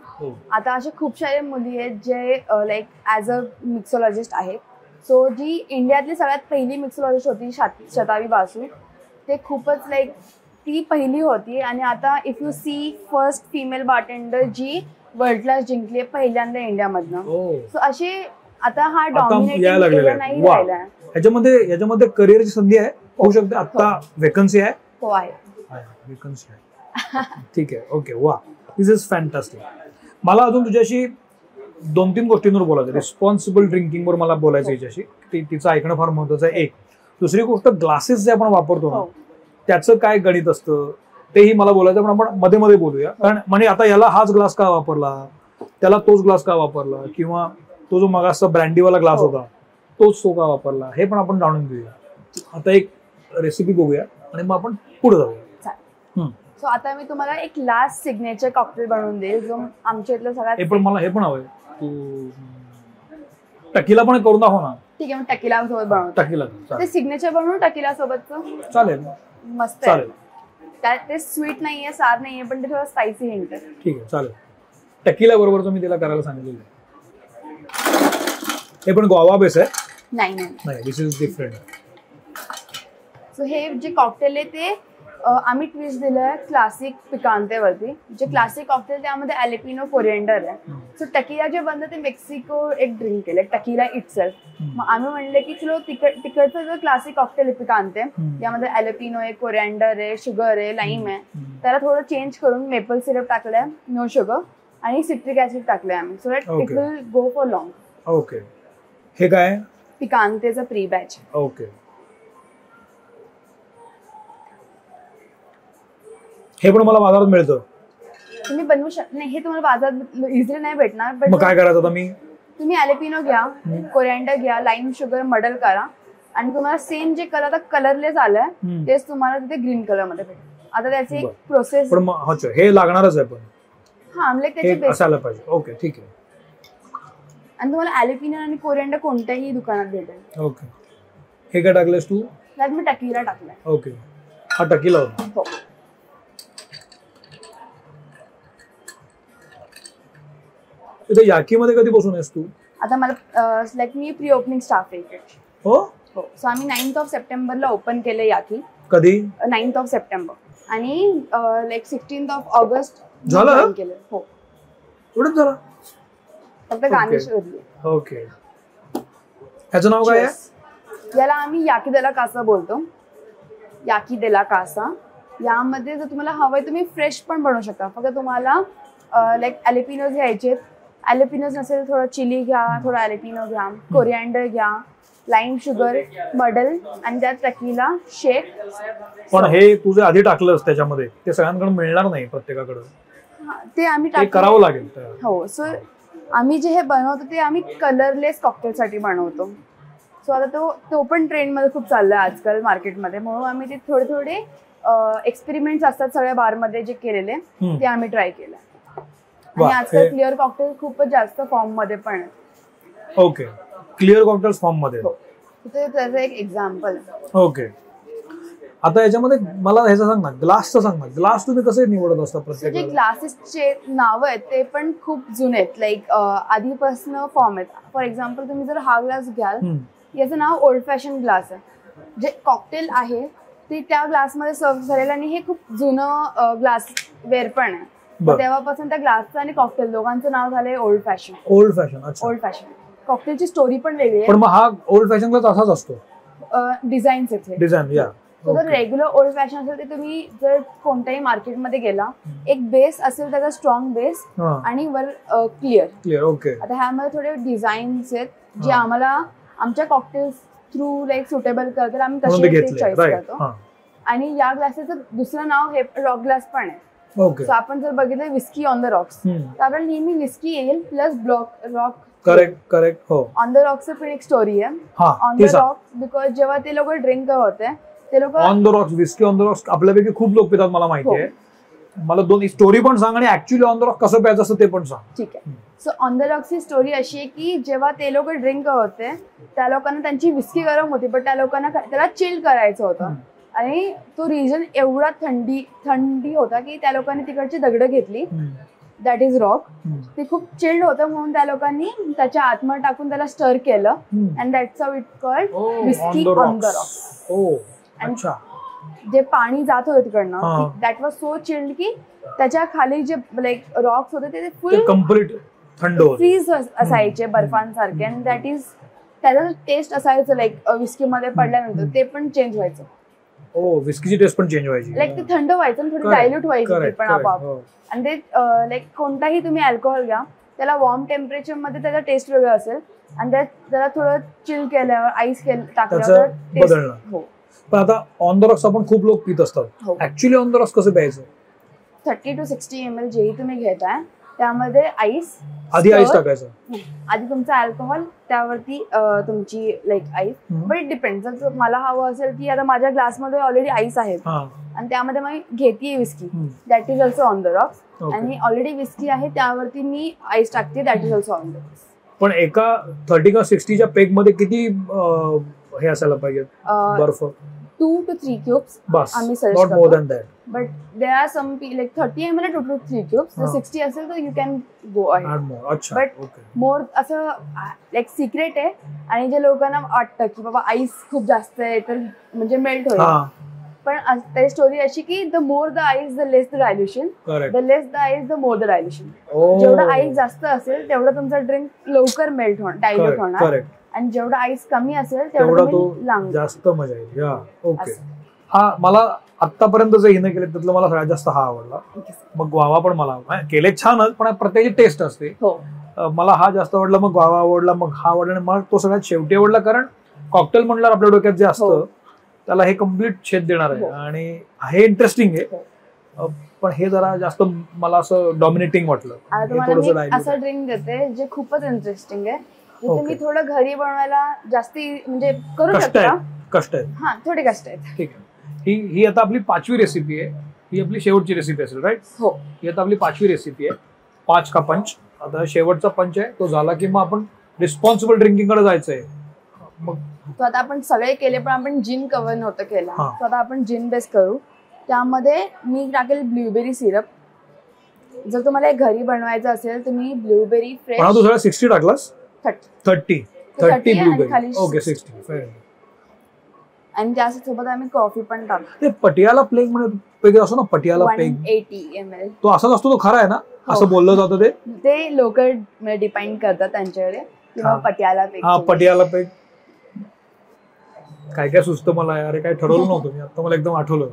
आता असे खूप सारे मुली आहेत जे लाईक ऍज अ मिक्सोलॉजिस्ट आहेत. सो जी इंडियातली सगळ्यात पहिली मिक्सोलॉजिस्ट होती शतावी बासू, ते खूपच लाईक ती पहिली होती. आणि आता if you see first female bartender जी वर्ल्ड क्लास जिंकली आहे पहिल्यांदा इंडियामधनं. सो असे आता हा डॉमिनेटिंग नाही राहिला. याच्यामध्ये करिअरची संधी आहे, होऊ शकते. आता वेकन्सी आहे? हो आहे, वेकन्सी आहे. ठीक आहे, ओके, वा, दिस इज फॅन्टास्टिक. मला अजून तुझ्याशी 2-3 गोष्टींवर बोलायचं. रिस्पॉन्सिबल ड्रिंकिंग वर मला बोलायचं याच्याशी, तिचं ऐकणं फार महत्वाचं आहे. एक दुसरी गोष्ट, ग्लासेस जे आपण वापरतो ना, त्याचं काय गणित असतं तेही मला बोलायचं, पण आपण मध्ये मध्ये बोलूया. कारण म्हणजे आता याला हाच ग्लास का वापरला, त्याला तोच ग्लास का वापरला, किंवा तो जो मगाचा ब्रँडीवाला ग्लास होता तोच तो का वापरला, हे पण आपण जाणून घेऊया. आता एक रेसिपी बघूया आणि मग आपण पुढे जाऊया. सो आता मी तुम्हाला एक लास्ट सिग्नेचर कॉकटेल बनवून देईल, जो आमच्या इथलं सगळ्यात. पण मला हे पण हवंय, तू टकीला पण करून दाखव ना. ठीक आहे, मग टकीला सोबत बनवतो. टकीला ते सिग्नेचर बनवून टकीला सोबतचं चालेल, मस्त आहे. ते स्वीट नाहीये, सार नाहीये, पण ते थोडं स्पायसी हिंट आहे. ठीक आहे, चालेल. टकीला बरोबर मी तिला करायला सांगितलेलं आहे. हे पण गोवा बेस आहे? नाही, दिस इज डिफरंट. सो हे जे कॉकटेल आहे ते आम्ही ट्विस्ट दिलंय क्लासिक पिकांतेवरती. जे क्लासिक कॉकटेल त्यामध्ये ॲलेपिनो कोरिएंडर आहे. सो टकीला जे बनतं ते मेक्सिको एक ड्रिंक केलं, टकीला इटसेल्फ. मग आम्ही म्हणले की चलो तिकडचं जो क्लासिक कॉकटेल पिकांते, यामध्ये ॲलेपिनो आहे, कोरिएंडर आहे, शुगर आहे, लाईम आहे, त्याला थोडं चेंज करून मेपल सिरप टाकलंय, नो शुगर, आणि सिट्रिक ऍसिड टाकलंय आम्ही, so that it will go for long. Okay, हे काय? पिकांतेचं प्री बॅच. ओके, हे पण मला बाजारात मिळतं? तुम्ही बनवू शकता. नाही, हे तुम्हाला बाजारात इझिली नाही भेटणार. मग काय करायचं आता मी? तुम्ही ॲलेपिनो घ्या, कोरिएंडर घ्या, लाईम शुगर मडल करा, आणि तुम्हाला सेम जे कलर आता कलरलेस आलंय तेच तुम्हाला तिथे ग्रीन कलर मध्ये भेटेल. आता त्याची एक प्रोसेस. पण हे लागणारच आहे, पण हा त्याची असायला पाहिजे. ओके, ठीक आहे. आणि तुम्हाला ॲलेपिनो आणि कोरिएंडर कोणत्याही दुकानात भेटेल. ओके, हे काय टाकलेस तू? त्यात मी टकीला टाकलाय. ओके, हा टकीला होता. हो. याकीमध्ये कधी बसून आहेस तू? आता मला लाईक मी प्री ओपनिंग स्टाफ आहे. हो. सो आम्ही 9th ऑफ सप्टेंबरला ओपन केलं याकी. कधी? 9th ऑफ सप्टेंबर, आणि लाईक 16th ऑफ ऑगस्ट झालं केलं. हो, एवढंच झालं, फक्त गाणी शोधली. ओके, ह्याचं नाव काय आहे? याला आम्ही याकी देला कासा बोलतो. याकी देला कासा. यामध्ये जर तुम्हाला हवंय तुम्ही फ्रेश पण बनवू शकता. फक्त तुम्हाला लाईक ॲलेपिनोज घ्यायचे. ॲलेपिनोज नसेल थोडं चिली घ्या, थोडं ॲलेपिनो घ्या, कोरिएंडर घ्या, लाईम शुगर मडल, आणि त्यात टकीला शेक. पण हे तुझे आधी टाकलंस त्याच्यामध्ये, ते सगळ्यांकडे मिळणार नाही प्रत्येकाकडे. ते आम्ही करावं लागेल. हो. सो आम्ही जे हे बनवतो ते आम्ही कलरलेस कॉकटेल साठी बनवतो. सो आता तो पण ट्रेंडमध्ये खूप चाललाय आजकाल मार्केटमध्ये, म्हणून आम्ही ते थोडे एक्सपेरिमेंट्स असतात सगळ्या बारमध्ये जे केलेले, ते आम्ही ट्राय केलं. आणि आजकाल क्लिअर कॉकटेल खूपच जास्त फॉर्म मध्ये पण आहे. ओके, क्लिअर कॉकटेल्स फॉर्म मध्ये. त्याचं एक एक्झाम्पल. ओके, आता याच्यामध्ये मला ह्याचं सांग ना, ग्लासचं सांग ना. ग्लास तुम्ही कसे निवडत असता? प्रत्येक जे ग्लासेसचे नाव आहेत ते पण खूप जुने आहेत, लाईक आधीपासून फॉर्म आहेत. फॉर एक्झाम्पल तुम्ही जर हा ग्लास घ्याल, याचं नाव ओल्ड फॅशन ग्लास आहे. जे कॉकटेल आहे ते त्या ग्लासमध्ये सर्व झालेलं, आणि हे खूप जुनं ग्लास वेअर पण आहे. तेव्हापासून त्या ग्लासचं आणि कॉकटेल दोघांचं नाव झालंय old fashion. Old fashion. Old fashion. कॉकटेलची स्टोरी पण वेगळी आहे. पण मग हा ओल्ड फॅशन ग्लास असाच असतो? डिझाईन्स आहेत. डिझाईन, या. जर रेग्युलर ओल्ड फॅशन असेल ते तुम्ही जर कोणत्याही मार्केटमध्ये गेला, एक बेस असेल त्याचा स्ट्रॉंग बेस, आणि वर क्लिअर. ओके. आता ह्यामध्ये थोडे डिझाईन्स आहेत जे आम्हाला आमच्या कॉकटेल्स थ्रू लाईक सुटेबल करतात. आम्ही तसे चॉईस करतो. आणि या ग्लासेसचं दुसरं नाव हे रॉक ग्लास पण आहे. ओके. सो आपण जर बघितलं विस्की ऑन द रॉक्स तर आपल्याला नेहमी विस्की येईल प्लस रॉक. करेक्ट हो. ऑन द रॉक्सचं पण एक स्टोरी आहे. ऑन द रॉक्स बिकॉज जेव्हा ते लोक ड्रिंक होते ते लोक on the Roxx whisky on the Roxx आपल्यापैकी खूप लोक पितात मला माहिती आहे. मला दोन स्टोरी पण सांग आणि ऍक्च्युअली ऑन द रॉक कसं प्यायचं असं ते पण सांग. ठीक आहे. So on the Roxx he story अशी आहे की जेव्हा ते लोक ड्रिंक होते त्या लोकांना त्यांची विस्की गरम होती पण त्या लोकांना त्याला चिल करायचं होतं आणि तो रिजन एवढा थंडी होता की त्या लोकांनी तिकडची दगड घेतली दॅट इज रॉक. ते खूप चिल्ड होतं म्हणून त्या लोकांनी त्याच्या आतमध्ये टाकून त्याला स्टर केलं and that's how it called whisky on the Roxx. जे पाणी जात होतं तिकडनं दॅट वॉज सो चिल्ड की त्याच्या खाली जे लाईक रॉक्स होते ते फुल कम्प्लीट थंड फ्रीज असायचे बर्फांसारखे अँड दॅट इज त्याचा टेस्ट असायचं लाईक विस्की मध्ये पडल्यानंतर ते पण चेंज व्हायचं. विस्कीची टेस्ट पण चेंज व्हायची लाईक ते थंड व्हायचं आणि थोडी डायल्यूट व्हायची ते पण आपोआप. आणि ते लाईक कोणताही तुम्ही अल्कोहोल घ्या त्याला वॉर्म टेम्परेचर मध्ये त्याचा टेस्ट वेगळा असेल आणि त्याला थोडं चिल केल्यावर आईस टाकल्यावर टेस्ट. पण आता ऑन द रॉक्स आपण खूप लोक पित असतात. ऍक्च्युअली ऑन द रॉक्स कसं प्यायचं? 30 to 60 ml जेही तुम्ही घेताय त्यामध्ये आईस आधी टाकायचं. आधी तुमचा अल्कोहोल त्यावरती तुमची like ice. But it depend. जर मला हवं असेल की आता माझ्या ग्लासमध्ये ऑलरेडी आईस आहे आणि त्यामध्ये मी घेते whisky that is also on the Roxx आणि ऑलरेडी विस्की आहे त्यावरती मी आईस टाकते that is also on the Roxx. पण एका 30 किंवा 60च्या पेग मध्ये किती हे असायला पाहिजे बर्फ? 2 to 3 cubes. आम्ही सजेस्ट करतो. Not more than that. But there are some like 30 ml 2 to 3 cubes. जर 60 असेल तर you can go ahead. Add more. अच्छा. But more असं like secret आहे आणि जे लोकांना वाटतं की बाबा आईस खूप जास्त आहे तर म्हणजे मेल्ट होईल. पण त्याची स्टोरी अशी की the more the ice the less the dilution. The less the ice the more the dilution. जेवढं आईस जास्त असेल तेवढं तुमचं ड्रिंक लवकर मेल्ट होणार डायल्यूट होणार आणि जेवढा आईस कमी असेल तेवढा तो जास्त मजा येईल. ओके. हा मला आतापर्यंत जे हिने केले त्यातलं मला सगळ्यात जास्त हा आवडला. मग ग्वावा पण मला केले छानच पण प्रत्येकाची टेस्ट असते. मला हा जास्त आवडला मग ग्वावा आवडला मग हा आवडला आणि मला तो सगळ्यात शेवटी आवडला कारण कॉकटेल म्हणलं आपल्या डोक्यात जे असतं त्याला हे कम्प्लीट छेद देणार आहे आणि हे इंटरेस्टिंग आहे पण हे जरा जास्त मला असं डॉमिनेटिंग वाटलं. असं ड्रिंक देते जे खूपच इंटरेस्टिंग आहे. तुम्ही थोडं घरी बनवायला जास्ती म्हणजे करू शकता. कष्ट आहे. हा थोडे कष्ट आहेत. ठीक आहे. ही आता आपली 5वी रेसिपी आहे. ही आपली शेवटची रेसिपी असेल राईट? हो. ही आता आपली 5वी रेसिपी आहे. 5 का पंच. आता शेवटचा पंच आहे तो झाला की मग आपण रिस्पॉन्सिबल ड्रिंकिंग कडे जायचंय. मग तो आता आपण सगळे केले पण आपण जिन कव्हर नव्हतं केला. तो आता आपण जिन बेस करू. त्यामध्ये मी टाकेल ब्लूबेरी सिरप. जर तुम्हाला घरी बनवायचं असेल तुम्ही ब्लूबेरी फ्रेश. तू सगळं 60 टाकलास? 30 ब्लूबेरी. ओके 60. आणि त्यासोबत आम्ही कॉफी पण टाकतो. ते पटियाला प्लेग म्हणजे असतो ना पटियाला प्लेग 180 ml. तो असाच असतो तो खरा आहे ना असं बोललं जातं ते लोक डिपेंड करतात त्यांच्याकडे किंवा पटियाला पेग. हा पटियाला पेग काय काय सुचतं मला यार काय ठरवलं नव्हतं मी आता मला एकदम आठवलं.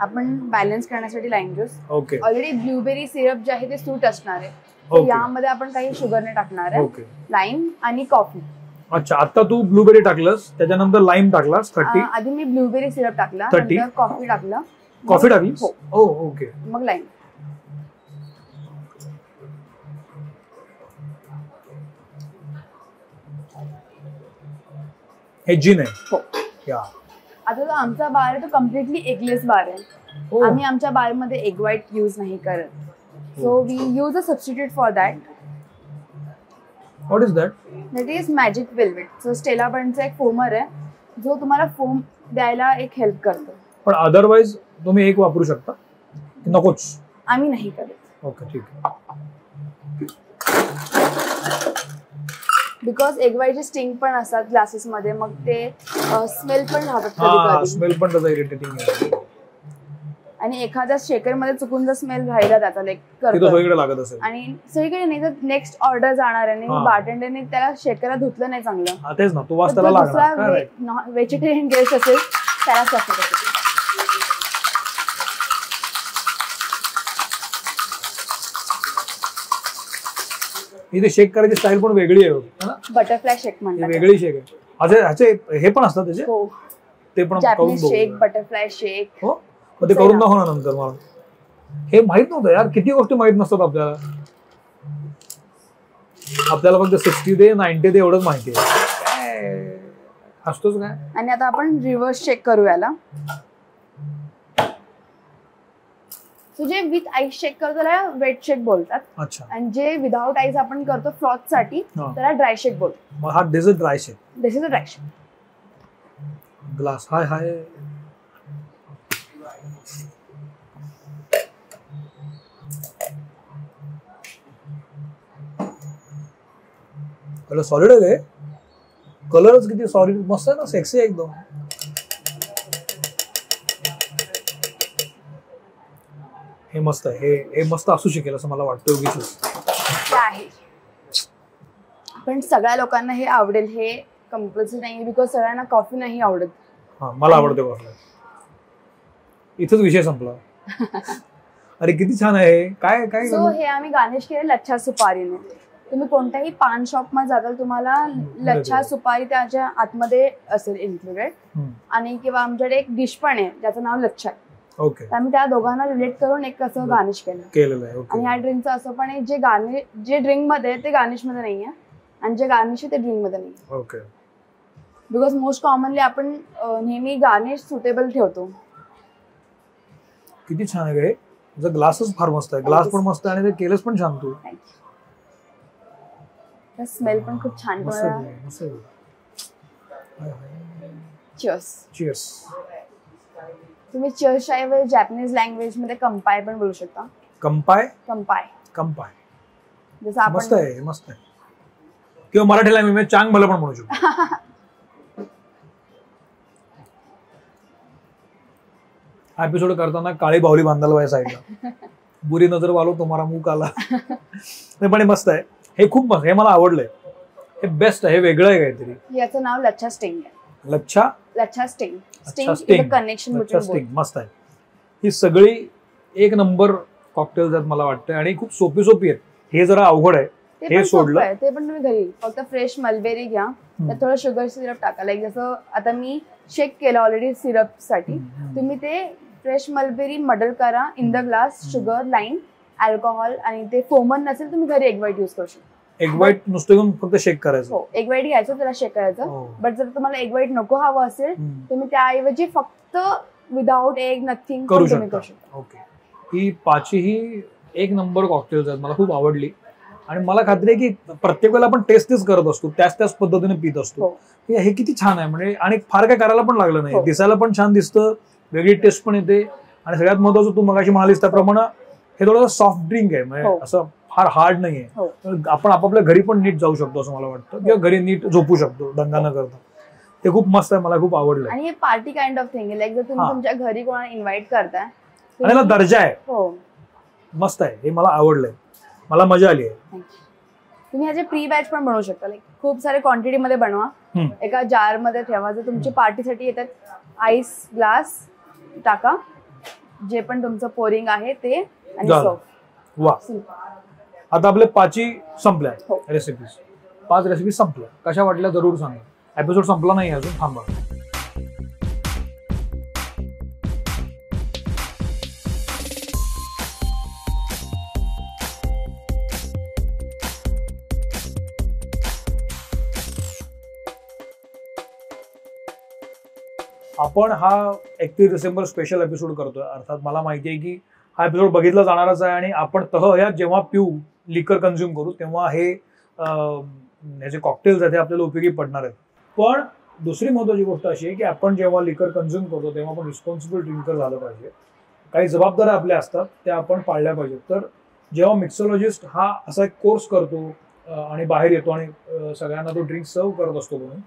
आपण बॅलन्स करण्यासाठी lime juice. Okay. Already blueberry syrup जे आहे ते सूट असणार आहे. यामध्ये आपण काही शुगर नाही टाकणार आहे. लाईम आणि कॉफी. अच्छा आता तू ब्लूबेरी टाकलंस त्याच्यानंतर लाईम टाकलास 30. आधी मी ब्लूबेरी सिरप टाकला नंतर कॉफी टाकलं. कॉफी टाकली? हो. ओके. मग लाईम. हे जिन आहे. हो. आता जो आमचा बार आहे तो कम्प्लिटली एगलेस बार आहे. आम्ही आमच्या बार मध्ये एग व्हाईट यूज नाही करत. So we use a substitute for that. What is that? That is magic velvet. So Stella ब्रँडचा एक फोमर आहे जो तुम्हाला फोम द्यायला एक हेल्प करतो. पण अदरवाइज तुम्ही एक वापरू शकता नकोच? आम्ही नाही करत. ओके ठीक आहे. बिकॉज एग व्हाईटचे स्टिंग पण असतात ग्लासेस मध्ये मग ते स्मेल पण राहतात. स्मेल पण त्याचा इरिटेटिंग आहे. आणि एखाद्या शेकर मध्ये चुकून जर स्मेल राहिला त्याचा लाईक सगळीकडे लागत असेल आणि सगळीकडे नाही तर नेक्स्ट ऑर्डर जाणार आहे आणि बार्टेंडरने त्याला शेकरला धुतलं नाही चांगलं. तेच ना तो वास त्याला लागणार. व्हेजिटेरियन गेस्ट असेल त्यालाच लागतं. इथे शेक करायची स्टाईल पण वेगळी आहे. बटरफ्लाय शेक म्हणतात. वेगळी शेक आहे. ह्याचे हे पण असतात त्याचे. हो. ते पण जॅपनीज शेक बटरफ्लाय शेक. हो मग ते करून दाखव ना नंतर. मला हे माहित नव्हतं यार, किती गोष्टी माहित नसतात आपल्याला. आपल्याला फक्त 60 दे 90 दे एवढंच माहिती आहे. असतोच काय. आणि आता आपण रिव्हर्स चेक करू याला. जे विथ आईस चेक करतो त्याला वेट शेक बोलतात. अच्छा. आणि जे विदाउट आईस आपण करतो फ्रॉथ साठी त्याला ड्राय शेक बोलतो. हा this is dry shake. This is a dry shake. Glass high high. Solid आहे. कलरच किती सॉलिड मस्त आहे ना, सेक्सी आहे एकदम. हे मस्त आहे. हे मस्त असू शकेल असं मला वाटतं. आहे पण सगळ्या लोकांना हे आवडेल हे कंपल्सरी नाही, बिकॉज सगळ्यांना कॉफी नाही आवडत. हा मला आवडते कॉफी. इथंच विषय संपला. अरे किती छान आहे. काय काय. सो हे आम्ही गार्निश केले लच्छा सुपारीने. तुम्ही कोणत्याही पान शॉप मध्ये जाताल तुम्हाला लच्छा सुपारी त्याच्या आतमध्ये असेल इन्क्लुडेड. आणि किंवा आमच्याकडे एक डिश पण आहे ज्याचं नाव लच्छा आहे. ओके. आम्ही त्या दोघांना रिलेट करून एक असं गार्निश केलेलं आहे. आणि ह्या ड्रिंकचं असं पण आहे जे ड्रिंक मध्ये ते गार्निश मध्ये नाहीये आणि जे गार्निश आहे ते ड्रिंक मध्ये नाही. ओके. बिकॉज मोस्ट कॉमनली आपण नेहमी गार्निश सुटेबल ठेवतो. किती छान आहे हे. ग्लासच फार मस्त आहे. ग्लास पण मस्त आणि ते केलंच पण छान. तू स्मेल पण खूप छान. चिअर्स. चिअर्स. तुम्ही चिअर्सच्या ऐवजी जॅपनीज लँग्वेज मध्ये कंपाय पण बोलू शकता. कंपाय. कंपाय. कंपाय. जसं आपण मस्त आहे. मस्त आहे. किंवा मराठी लँग्वेज चांग मला पण म्हणू शकतो. हा एपिसोड करताना काळी बाहुली बांधायला पाहिजे साईडला. बुरी नजर वालो तुम्हाला मुख आला. पण मस्त आहे. हे खूप मस्त. हे मला आवडलंय. हे बेस्ट आहे. हे वेगळं आहे काहीतरी. याचं नाव लच्छा स्टिंग आहे. Lachha sting. Sting connection between sting. मस्त आहे. ही सगळी एक नंबर कॉकटेल्स आहेत मला वाटतं आणि खूप सोपी आहेत. हे जरा अवघड आहे. हे सोडलं ते पण तुम्ही घरी फक्त फ्रेश मलबेरी घ्या, त्यात थोडं शुगर सिरप टाका. लाईक जसं आता मी शेक केलं ऑलरेडी सिरप साठी. तुम्ही ते फ्रेश मलबेरी मडल करा in the glass, sugar, lime, alcohol आणि ते फोमन नसेल तुम्ही घरी एग व्हाईट युज करू शकता. एग व्हाईट नुसतं घेऊन फक्त शेक करायचं. हो एग व्हाईट घ्यायचं त्याला शेक करायचं. बट जर तुम्हाला एग व्हाईट नको हवं असेल तुम्ही त्याऐवजी फक्त विदाउट एग नथिंग करू शकता. ओके. ही पाचही एक नंबर कॉकटेल्स आहेत. मला खूप आवडली आणि मला खात्री आहे की प्रत्येक वेळेला आपण टेस्टच करत असतो, त्याच पद्धतीने पित असतो. हे किती छान आहे. म्हणजे आणि फार काय करायला पण लागलं नाही. दिसायला पण छान दिसतं, वेगळी टेस्ट पण येते आणि सगळ्यात महत्वाचं तू मगाशी म्हणालीस त्याप्रमाणे हे थोडंसं सॉफ्ट ड्रिंक आहे. म्हणजे असं फार हार्ड नाहीये. आपण आपापल्या घरी पण नीट जाऊ शकतो असं मला वाटतं, किंवा घरी नीट झोपू शकतो दंगा न करता. ते खूप मस्त आहे. मला खूप आवडलं. आणि हे पार्टी काइंड ऑफ थिंग आहे. लाईक जर तुम्ही तुमच्या घरी कोणाला इन्व्हाइट करताय आणि याला दर्जा आहे. हो मस्त आहे. हे मला आवडलंय. मला मजा आली आहे. तुम्ही ह्याचे प्री बॅच पण बनवू शकता. लाईक खूप सारे क्वांटिटी मध्ये बनवा, एका जार मध्ये ठेवा. जर तुमची पार्टीसाठी येतात आईस ग्लास टाका, जे पण तुमचं पोरिंग आहे ते, आणि सर्व. वा. आता आपले 5 संपल्या रेसिपीज. 5 रेसिपी संपल्या. कशा वाटल्या जरूर सांगा. एपिसोड संपला नाही अजून, थांबा. आपण हा 31 डिसेंबर स्पेशल एपिसोड करतोय. अर्थात मला माहिती आहे की हा एपिसोड बघितला जाणारच आहे आणि आपण तहयात जेव्हा पिऊ, लिकर कन्झ्युम करू, तेव्हा हे जे कॉकटेल्स आहेत ते आपल्याला उपयोगी पडणार आहेत. पण दुसरी महत्वाची गोष्ट अशी आहे की आपण जेव्हा लिकर कन्झ्युम करतो तेव्हा आपण रिस्पॉन्सिबल ड्रिंकर झालं पाहिजे. काही जबाबदाऱ्या आपल्या असतात त्या आपण पाळल्या पाहिजेत. तर जेव्हा मिक्सोलॉजिस्ट हा असा एक कोर्स करतो आणि बाहेर येतो आणि सगळ्यांना तो ड्रिंक सर्व करत असतो म्हणून,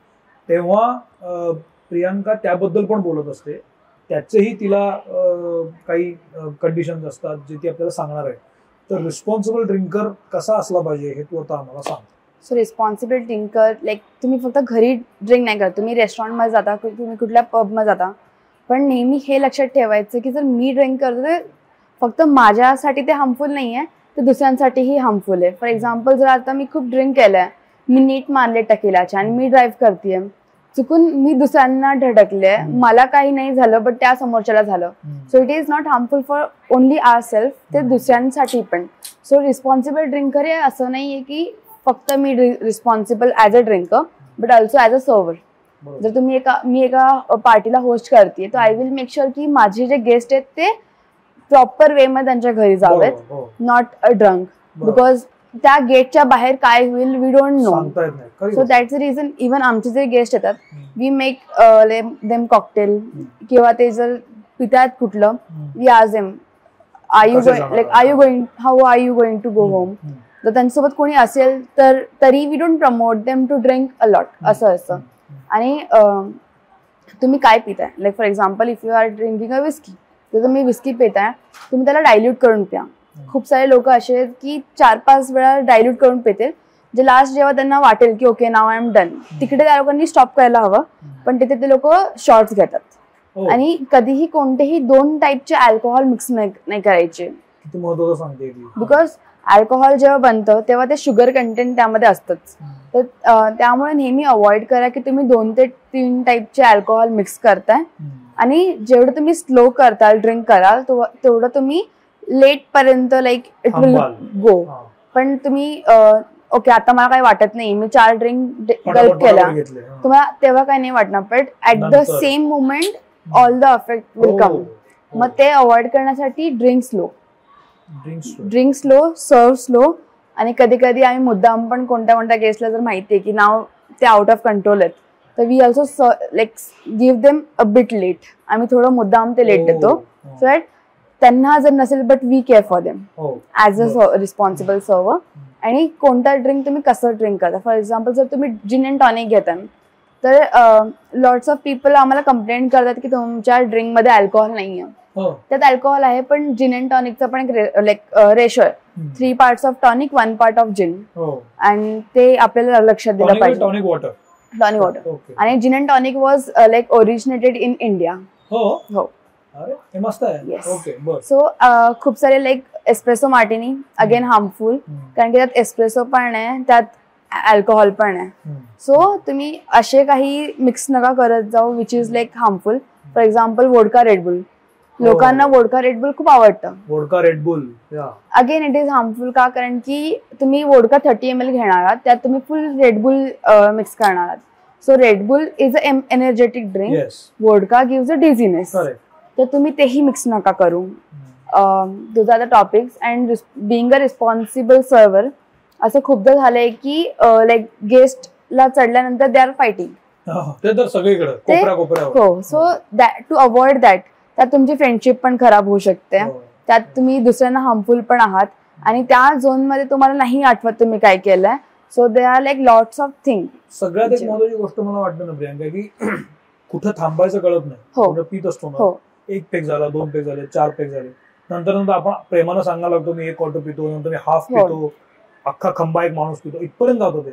तेव्हा प्रियांका त्याबद्दल पण बोलत असते. त्याचेही तिला काही कंडिशन्स असतात जे ती आपल्याला सांगणार आहे. तर रिस्पॉन्सिबल ड्रिंकर कसा असला पाहिजे हे तू आता आम्हाला सांग. सो रिस्पॉन्सिबल ड्रिंकर लाईक तुम्ही फक्त घरी ड्रिंक नाही करत, तुम्ही रेस्टॉरंटमध्ये जाता, तुम्ही कुठल्या पबमध्ये जाता, पण नेहमी हे लक्षात ठेवायचं की जर मी ड्रिंक करतो तर फक्त माझ्यासाठी ते हार्मफुल नाही आहे, ते दुसऱ्यांसाठीही हार्मफुल आहे. फॉर एक्झाम्पल जर आता मी खूप ड्रिंक केलंय, मी नीट मारले टकेलाच्या आणि मी ड्राईव्ह करतेय, चुकून मी दुसऱ्यांना धडकले, मला काही नाही झालं बट त्या समोरच्याला झालं. So it is not harmful for only our self, ते दुसऱ्यांसाठी पण. सो रिस्पॉन्सिबल ड्रिंकर हे असं नाहीये की फक्त मी responsible as a drinker but also as a server. जर मी एका पार्टीला होस्ट करते तर आय विल मेक शुअर की माझे जे गेस्ट आहेत ते प्रॉपर वे मध्ये त्यांच्या घरी जावेत, नॉट अ ड्रंक, बिकॉज त्या गेटच्या बाहेर काय होईल we don't know. So that's the reason even आमचे जे गेस्ट येतात वी मेक देम कॉकटेल, किंवा ते जर पितात कुठलं we ask them are you how are you going to go home. तर त्यांच्यासोबत कोणी असेल तर तरी we don't promote them to drink a lot असं असतं. आणि तुम्ही काय पिताय, like for example if you are drinking a whisky, तर तुम्ही विस्की पिताय तुम्ही त्याला डायल्यूट करून प्या. खूप सारे लोक असे आहेत की 4-5 वेळा डायल्यूट करून पितील, जे लास्ट जेव्हा त्यांना वाटेल की okay now I am done, तिकडे त्या लोकांनी स्टॉप करायला हवं. पण तिथे ते लोक शॉर्ट्स घेतात. आणि कधीही कोणतेही 2 टाईपचे अल्कोहोल मिक्स नाही करायचे. बिकॉज अल्कोहोल जेव्हा बनतं तेव्हा ते शुगर कंटेंट त्यामध्ये असतंच. तर त्यामुळे नेहमी अवॉइड करा की तुम्ही 2 ते 3 टाईपचे अल्कोहोल मिक्स करताय. आणि जेवढं तुम्ही स्लो करताल ड्रिंक कराल तेवढं तुम्ही लेट पर्यंत लाईक इट विल गो. पण तुम्ही ओके आता मला काही वाटत नाही, मी 4 ड्रिंक गल्प केला, तुम्हाला तेव्हा काही नाही वाटणार, but at the same moment all the effect will come. मग ते अवॉइड करण्यासाठी ड्रिंक स्लो, सर्व स्लो. आणि कधी कधी आम्ही मुद्दाम पण कोणत्या केसला जर माहितीये की नाव ते आउट ऑफ कंट्रोल आहेत तर we also like give them a bit late. आम्ही थोडं मुद्दाम ते लेट देतो सो दॅट त्यांना जर नसेल but we care for them as a responsible server. आणि कोणता ड्रिंक तुम्ही कसं ड्रिंक करता, फॉर एक्झाम्पल जर तुम्ही जिन अँड टॉनिक घेताय तर लॉट्स ऑफ पीपल आम्हाला कंप्लेंट करतात की तुमच्या ड्रिंक मध्ये अल्कोहोल नाहीये. त्यात अल्कोहोल आहे पण जिन अँड टॉनिकचं पण एक लाईक रेशो आहे, 3 parts of tonic 1 part of gin. आणि ते आपल्याला लक्षात दिलं पाहिजे. Tonic water. आणि gin and tonic was like originated in India. हो सो खूप सारे like espresso martini again harmful, कारण की त्यात एस्प्रेसो पण आहे, त्यात अल्कोहोल पण आहे. सो तुम्ही असे काही मिक्स नका करत जाऊ which is like harmful. For example vodka Red Bull, लोकांना वोडका रेडबुल खूप आवडतं. Vodka Red Bull again it is harmful का, कारण की तुम्ही वोडका 30 ml घेणार आहात, त्यात तुम्ही फुल रेडबुल मिक्स करणार आहात. So Red Bull is a energetic drink, vodka gives a dizziness. तर तुम्ही तेही मिक्स नका करू. Those are the topics. And being a responsible server असं खूपदा झालंय की लाईक गेस्टला चढल्यानंतर दे आर फायटिंग. हो सो टू अवॉइड दॅट, त्यात तुमची फ्रेंडशिप पण खराब होऊ शकते, त्यात तुम्ही दुसऱ्यांना हार्मफुल पण आहात आणि त्या झोन मध्ये तुम्हाला नाही आठवत तुम्ही काय केलंय. So they are like lots of thing. सगळ्यात एक महत्वाची गोष्ट मला वाटतं ना प्रियांका की कुठं थांबायचं कळत नाही. पीत असतो ना, 1 पेग झाला, 2 पेग झाले, 4 पेग झाले, नंतर आपण प्रेमानं सांगायला लागतो मी 1 क्वार्टर पितो, नंतर मी हाफ पितो, अख्खा खंबा एक माणूस पितो, इथपर्यंत जातो ते.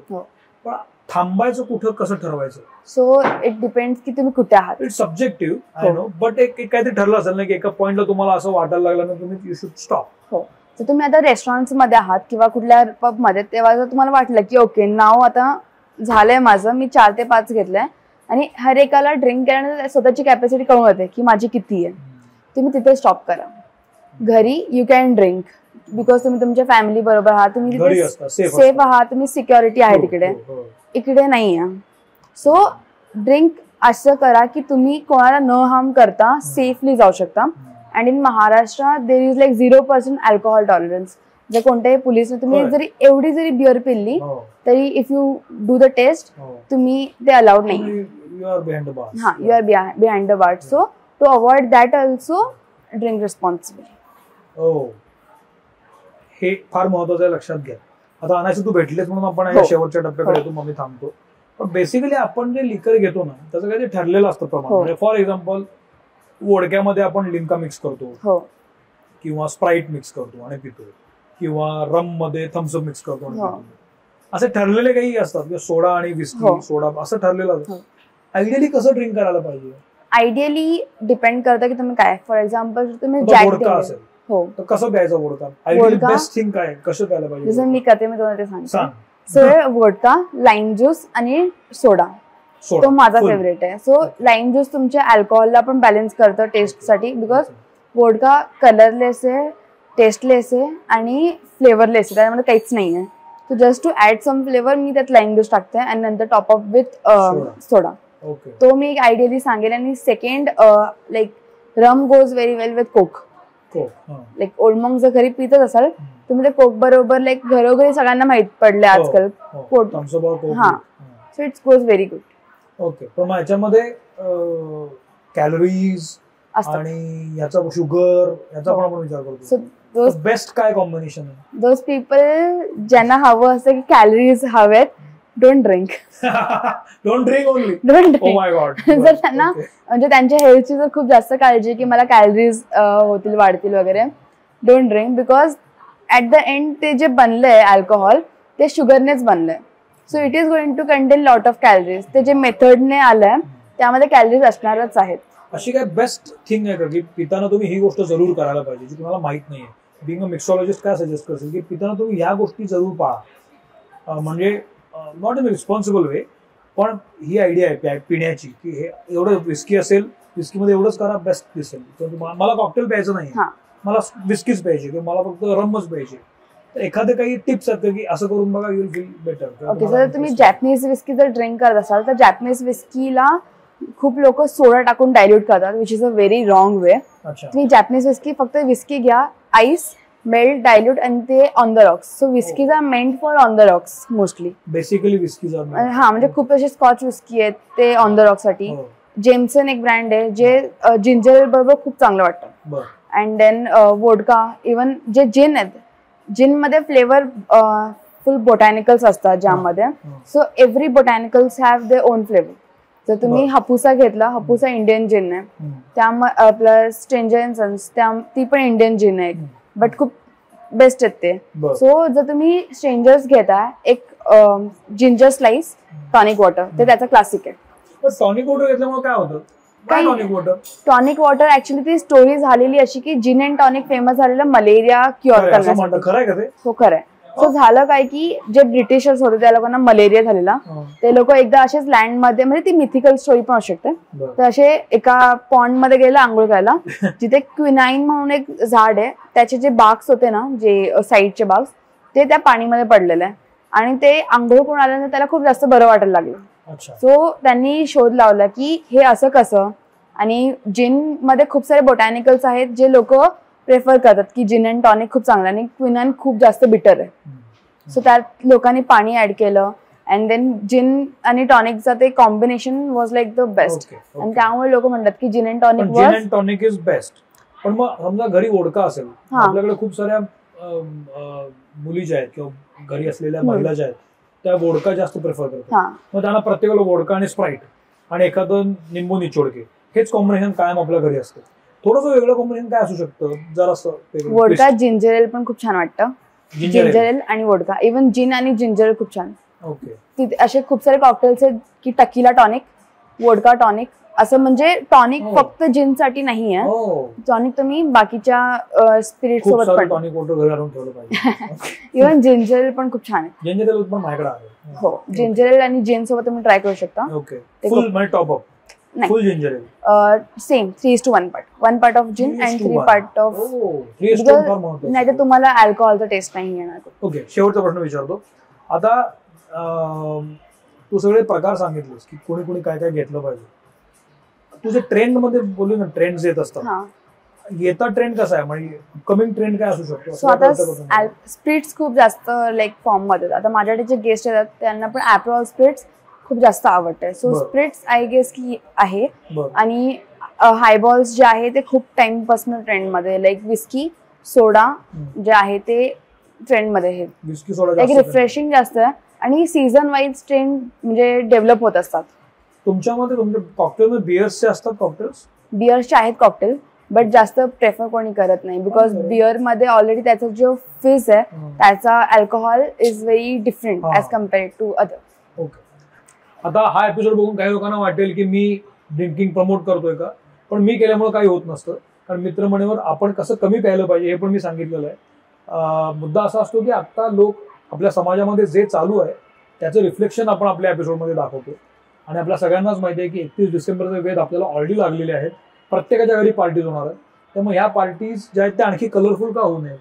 पण थांबायचं कुठं कसं ठरवायचं. सो इट डिपेंड्स की तुम्ही कुठे आहात. It's subjective I know, but एक काहीतरी ठरलं असेल ना की एका पॉइंटला तुम्हाला असं वाटायला लागलं ना तुम्ही यू शुड स्टॉप. हो तर तुम्ही आता रेस्टॉरंट मध्ये आहात किंवा कुठल्या पब मध्ये, तेव्हा जर तुम्हाला वाटलं की ओके नाव आता झालंय माझं, मी 4 ते 5 घेतलंय आणि हर एकाला ड्रिंक करण्याची स्वतःची कॅपॅसिटी कळून येते की माझी किती आहे, तुम्ही तिथे स्टॉप करा. घरी यू कॅन ड्रिंक बिकॉज तुम्ही तुमच्या फॅमिली बरोबर आहात, तुम्ही तिथे सेफ आहात, तुम्ही सिक्युरिटी आहे तिकडे, इकडे नाही आहे. सो ड्रिंक असं करा की तुम्ही कोणाला न हार्म करता सेफली जाऊ शकता. And in Maharashtra there is like 0% alcohol tolerance. जर कोणत्याही पोलिसने तुम्ही जरी एवढी जरी बिअर पिल्ली तरी if you do the taste तुम्ही ते अलाउड नाही. You are behind the bar. So to avoid that also drink responsibly. हे फार महत्वाचं आहे, लक्षात घ्या. आता अनायसे तू भेटलेच म्हणून आपण शेवटच्या टप्प्याकडे येतो, मग मी थांबतो. पण बेसिकली आपण जे लिकर घेतो ना त्याचं काही ठरलेलं असतं प्रमाण. फॉर एक्झाम्पल वोडक्यामध्ये आपण लिम्का मिक्स करतो किंवा स्प्राईट मिक्स करतो आणि पितो, किंवा रम मध्ये थम्सअप मिक्स करतो आणि पितो. असे ठरलेले काही असतात, सोडा आणि विस्की, सोडा असं ठरलेलं असतं. आयडियली कसं ड्रिंक करायला पाहिजे. आयडियली डिपेंड करतं की तुम्ही काय. फॉर एक्झाम्पल तुम्ही जॅक असेल तर कसं प्यायचं वोडका, आयडियली बेस्ट थिंग काय, कसं प्यायला पाहिजे. जसं मी करते मी तुम्हाला ते सांगते. सो वोडका, लाईम ज्यूस आणि सोडा तो माझा फेवरेट आहे. सो लाईम ज्यूस तुमच्या अल्कोहोलला पण बॅलन्स करतं टेस्टसाठी, बिकॉज वोडका कलरलेस आहे, टेस्टलेस आहे आणि फ्लेवरलेस आहे, त्यामध्ये काहीच नाही आहे. So just to add some flavour मी त्यात लाईम ज्यूस टाकते आणि नंतर टॉप अप विथ सोडा. तो मी आयडियली सांगेल. आणि second like rum goes very well with coke. Like old monk जर घरी पितच असाल तुम्ही ते कोक बरोबर, लाईक घरोघरी सगळ्यांना माहित पडले आजकाल. हा, so it's goes very good. Okay. पण मग याच्यामध्ये कॅलरीज आणि याचा शुगर याचा पण आपण विचार करतो. सो बेस्ट काय कॉम्बिनेशन आहे? दोज पीपल ज्यांना हवं असतं की कॅलरीज हवेत, don't drink. Don't drink only. Don't drink. Oh my God. जर त्यांना म्हणजे त्यांच्या हेल्थची जर खूप जास्त काळजी की मला कॅलरीज होतील, वाढतील वगैरे, don't drink. Because at the end ते जे बनलंय अल्कोहोल ते शुगरनेच बनलंय. So it is going to contain lot of calories. ते जे मेथडने आलंय त्यामध्ये कॅलरीज असणारच आहेत. अशी काय बेस्ट थिंग आहे का की पिताना तुम्ही ही गोष्ट जरूर करायला पाहिजे जी तुम्हाला माहित नाहीये? बिंग अ मिक्सॉलॉजिस्ट काय सजेस्ट करशील की पिताना तुम्ही ह्या गोष्टी जरूर पाळा, म्हणजे नॉट इन रिस्पॉन्सिबल वे, पण ही आयडिया आहे पिण्याची की हे एवढं विस्की असेल, विस्कीमध्ये एवढंच करा, बेस्ट दिसेल. मला कॉकटेल प्यायचं नाही, मला विस्कीच प्यायची किंवा मला फक्त रमच प्यायची, तर एखादे काही टिप्स आहेत की असं करून बघा, you will feel better? Okay. जर तुम्ही जॅपनीज विस्की जर ड्रिंक करत असाल तर जॅपनीज विस्कीला खूप लोक सोडा टाकून डायल्यूट करतात, which is a very wrong way. तुम्ही जॅपनीज विस्की फक्त विस्की घ्या, आईस मेल्ट, डायल्यूट आणि ते on the rocks. So whiskies are meant for on the rocks mostly. Basically whiskies are, हा, म्हणजे खूप असे स्कॉच विस्की आहेत ते ऑन द रॉक्स साठी. जेमसन एक ब्रँड आहे जे जिंजर बरोबर खूप चांगलं वाटतं. अँड देन वोडका, इव्हन जे जिन आहेत, जिन मध्ये फ्लेवर फुल बोटॅनिकल्स असतात ज्यामध्ये. So every botanicals have their own flavour. जर तुम्ही हापूसा घेतला, हापूसा इंडियन जिन आहे, त्यामुळे प्लस स्ट्रेंजर अँड सन्स ती पण इंडियन जिन आहे, बट खूप बेस्ट आहेत ते. सो जर तुम्ही स्ट्रेंजर्स घेता, एक जिंजर स्लाइस, टॉनिक वॉटर, ते त्याचा क्लासिक आहे. टॉनिक वॉटर घेतल्यामुळे काय होतं? टॉनिक वॉटर ऍक्च्युली ती स्टोरी झालेली अशी की जिन अँड टॉनिक फेमस झालेलं मलेरिया क्युअर करण्यासाठी. खरंय का ते? हो, खरंय. सो झालं काय की जे ब्रिटिशर्स होते त्या लोकांना मलेरिया झालेला, ते लोक एकदा असेच लँड मध्ये, म्हणजे ती मिथिकल स्टोरी पण असू शकते, तर असे एका पॉन्ड मध्ये गेले आंघोळ करायला, जिथे क्विनाईन म्हणून एक झाड आहे, त्याचे जे बाग्स होते ना, जे साईडचे बाग्स, ते त्या पाणीमध्ये पडलेले आहे आणि ते आंघोळ करून आल्यानंतर त्याला खूप जास्त बरं वाटायला लागलं. सो त्यांनी शोध लावला की हे असं कसं, आणि जिन मध्ये खूप सारे बोटॅनिकल्स आहेत जे लोक प्रेफर करतात की जिन अँड टॉनिक खूप चांगलं आणि क्विनाईन खूप जास्त बिटर आहे. सो त्यात लोकांनी पाणी ऍड केलं अँड देन जिन आणि टॉनिकचं ते combination was like the best. आणि त्यामुळे लोक म्हणतात की जिन अँड टॉनिक इज बेस्ट. पण मग समजा घरी वोडका असेल, आपल्याकडे खूप साऱ्या मुली ज्या आहेत किंवा घरी असलेल्या महिला ज्या आहेत त्या वोडका जास्त प्रेफर करतात, मग त्यांना प्रत्येकाला वोडका आणि स्प्राईट आणि एखादं निंबू निचोडके हेच कॉम्बिनेशन कायम आपल्या घरी असतं. थोडंसं वेगळं कॉम्बिनेशन काय असू शकतं? जरासं वोडका जिंजर एल पण खूप छान वाटतं. जिंजर एल आणि वोडका, इव्हन जिन आणि जिंजर एल खूप छान. ओके. असे खूप सारे कॉकटेल्स आहेत की टकीला टॉनिक, वोडका टॉनिक, असं म्हणजे टॉनिक फक्त जिन साठी नाही आहे. टॉनिक तुम्ही बाकीच्या स्पिरिट सोबत पण, टॉनिक वॉटर घरी आणून ठेवलं पाहिजे. इव्हन जिंजर एल पण खूप छान आहे. जिंजर एल पण माझ्याकडे आहे. हो, जिंजर एल आणि जिन सोबत तुम्ही ट्राय करू शकता. ओके. फुल म्हणजे top up full ginger ale, same 3:1 part, 1 part of gin and 3 part of, नाही तर तुम्हाला अल्कोहोलचा टेस्ट नाही येणार. ओके. शेवटचा प्रश्न विचारतो आता. तू सगळे प्रकार सांगितलेस की कोणी कोणी काय काय घेतलं पाहिजे. तुझे ट्रेंड मध्ये बोलू ना, ट्रेंड्स येत असतात, येता ट्रेंड कसा आहे, म्हणजे कमिंग ट्रेंड काय असू शकतो? सो आता स्प्रिट्स खूप जास्त लाईक फॉर्म मध्ये, आता माझ्याकडे जे गेस्ट येतात त्यांना पण ॲप्रॉल स्प्रिट्स खूप जास्त आवडते. सो स्प्रिट्स आय गेस की आहे. आणि हायबॉल्स जे आहे ते खूप टाइम पासून ट्रेंड मध्ये, लाईक विस्की सोडा जे आहे ते ट्रेंड मध्ये आहे. विस्की सोडा एक रिफ्रेशिंग जास्त आहे आणि सीझन वाईज ट्रेंड म्हणजे डेव्हलप होत असतात. तुमच्यामध्ये तुमच्या कॉकटेलमध्ये बिअर्सचे असतात? कॉकटेल्स बिअर्सचे आहेत कॉकटेल, बट जास्त प्रेफर कोणी करत नाही, बिकॉज बिअर मध्ये ऑलरेडी त्याचा जो फिज आहे त्याचा alcohol is very different as compared to other. Okay. आता हा एपिसोड बघून काही लोकांना वाटेल की मी ड्रिंकिंग प्रमोट करतोय का, पण मी केल्यामुळे काही होत नसतं, कारण मित्रमंडळीवर आपण कसं कमी प्यायलं पाहिजे हे पण मी सांगितलेलं आहे. मुद्दा असा असतो की आता लोक आपल्या समाजामध्ये जे चालू आहे त्याचं रिफ्लेक्शन आपण आपल्या एपिसोडमध्ये दाखवतो. आणि आपल्या सगळ्यांनाच माहिती आहे की 31 डिसेंबरचे वेध आपल्याला ऑलरेडी लागलेले आहेत. प्रत्येकाच्या घरी पार्टीज होणार आहेत. त्यामुळे ह्या पार्टीज ज्या आहेत त्या आणखी कलरफुल का होऊ नयेत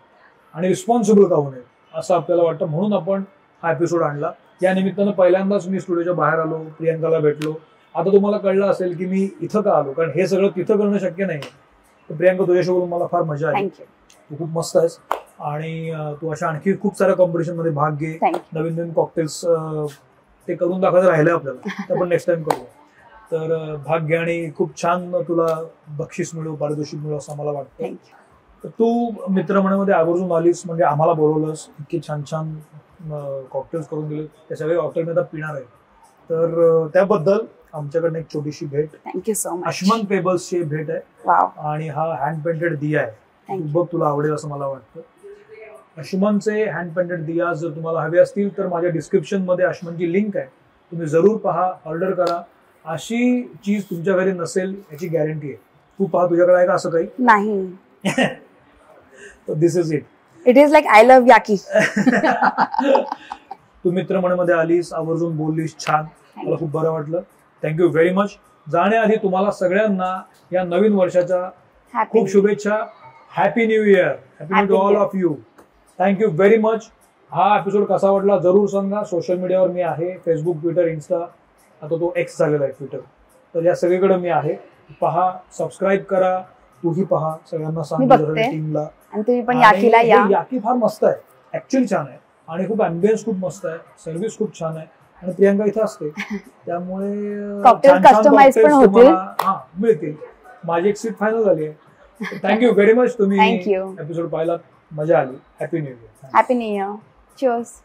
आणि रिस्पॉन्सिबल का होऊ नयेत असं आपल्याला वाटतं, म्हणून आपण हा एपिसोड आणला. या निमित्तानं पहिल्यांदाच मी स्टुडिओच्या बाहेर आलो, प्रियंकाला भेटलो. आता तुम्हाला कळलं असेल की मी इथं का आलो, कारण हे सगळं तिथं करणं शक्य नाही. तर प्रियंका, तुझ्याशी बोलून मला फार मजा आली. तू खूप मस्त आहेस आणि तू अशा आणखी खूप साऱ्या कॉम्पिटिशन मध्ये भाग घे. नवीन नवीन कॉकटेल्स ते करून दाखवायचं राहिलंय आपल्याला, ते आपण नेक्स्ट टाइम करू. तर भाग घे आणि खूप छान तुला बक्षीस मिळू, पारितोषिक मिळू असं मला वाटतं. तर तू मित्रमंडळामध्ये आवर्जून आलीस, म्हणजे आम्हाला बोलवलंस, इतके छान छान कॉकटेल्स करून दिले, ते सगळे कॉकटेल मी आता पिणार आहे. तर त्याबद्दल आमच्याकडनं एक छोटीशी भेट. Thank you so much. अश्मन पेबल्सची भेट आहे आणि हा हँड पेंटेड दिया आहे. बघ, तुला आवडेल असं मला वाटतं. अश्मनचे हँड पेंटेड दिया जर तुम्हाला हवे असतील तर माझ्या डिस्क्रिप्शन मध्ये अश्मनची लिंक आहे, तुम्ही जरूर पहा, ऑर्डर करा. अशी चीज तुमच्या घरी नसेल याची गॅरंटी आहे. तू पहा, तुझ्याकडे आहे का असं काही? नाही. This is it. It is like I love याकी. तू मित्रमंडळामध्ये आलीस, आवर्जून बोललीस, छान, मला खूप बरं वाटलं. Thank you very much. जाण्याआधी तुम्हाला सगळ्यांना या नवीन वर्षाच्या खूप शुभेच्छा. Happy new year. Happy new to all of you. Thank you very much. हा एपिसोड कसा वाटला जरूर सांगा. सोशल मीडियावर मी आहे, फेसबुक, ट्विटर, इन्स्टा, आता तो एक्स झालेला आहे ट्विटर, तर या सगळीकडे मी आहे. पहा, सबस्क्राईब करा, तूही पहा, सगळ्यांना सांग टीमला. आणि तुम्ही पण याकीला या. याकी फार मस्त आहे, ऍक्च्युअली छान आहे आणि खूप अँबियन्स खूप मस्त आहे, सर्व्हिस खूप छान आहे आणि प्रियंका इथे असते त्यामुळे कस्टमाइज पण होतील, मिळतील. माझी एक सीट फायनल झाली आहे. Thank you very much. तुम्ही एपिसोड पाहिला, मजा आली. Happy new year. Happy new year. Cheers.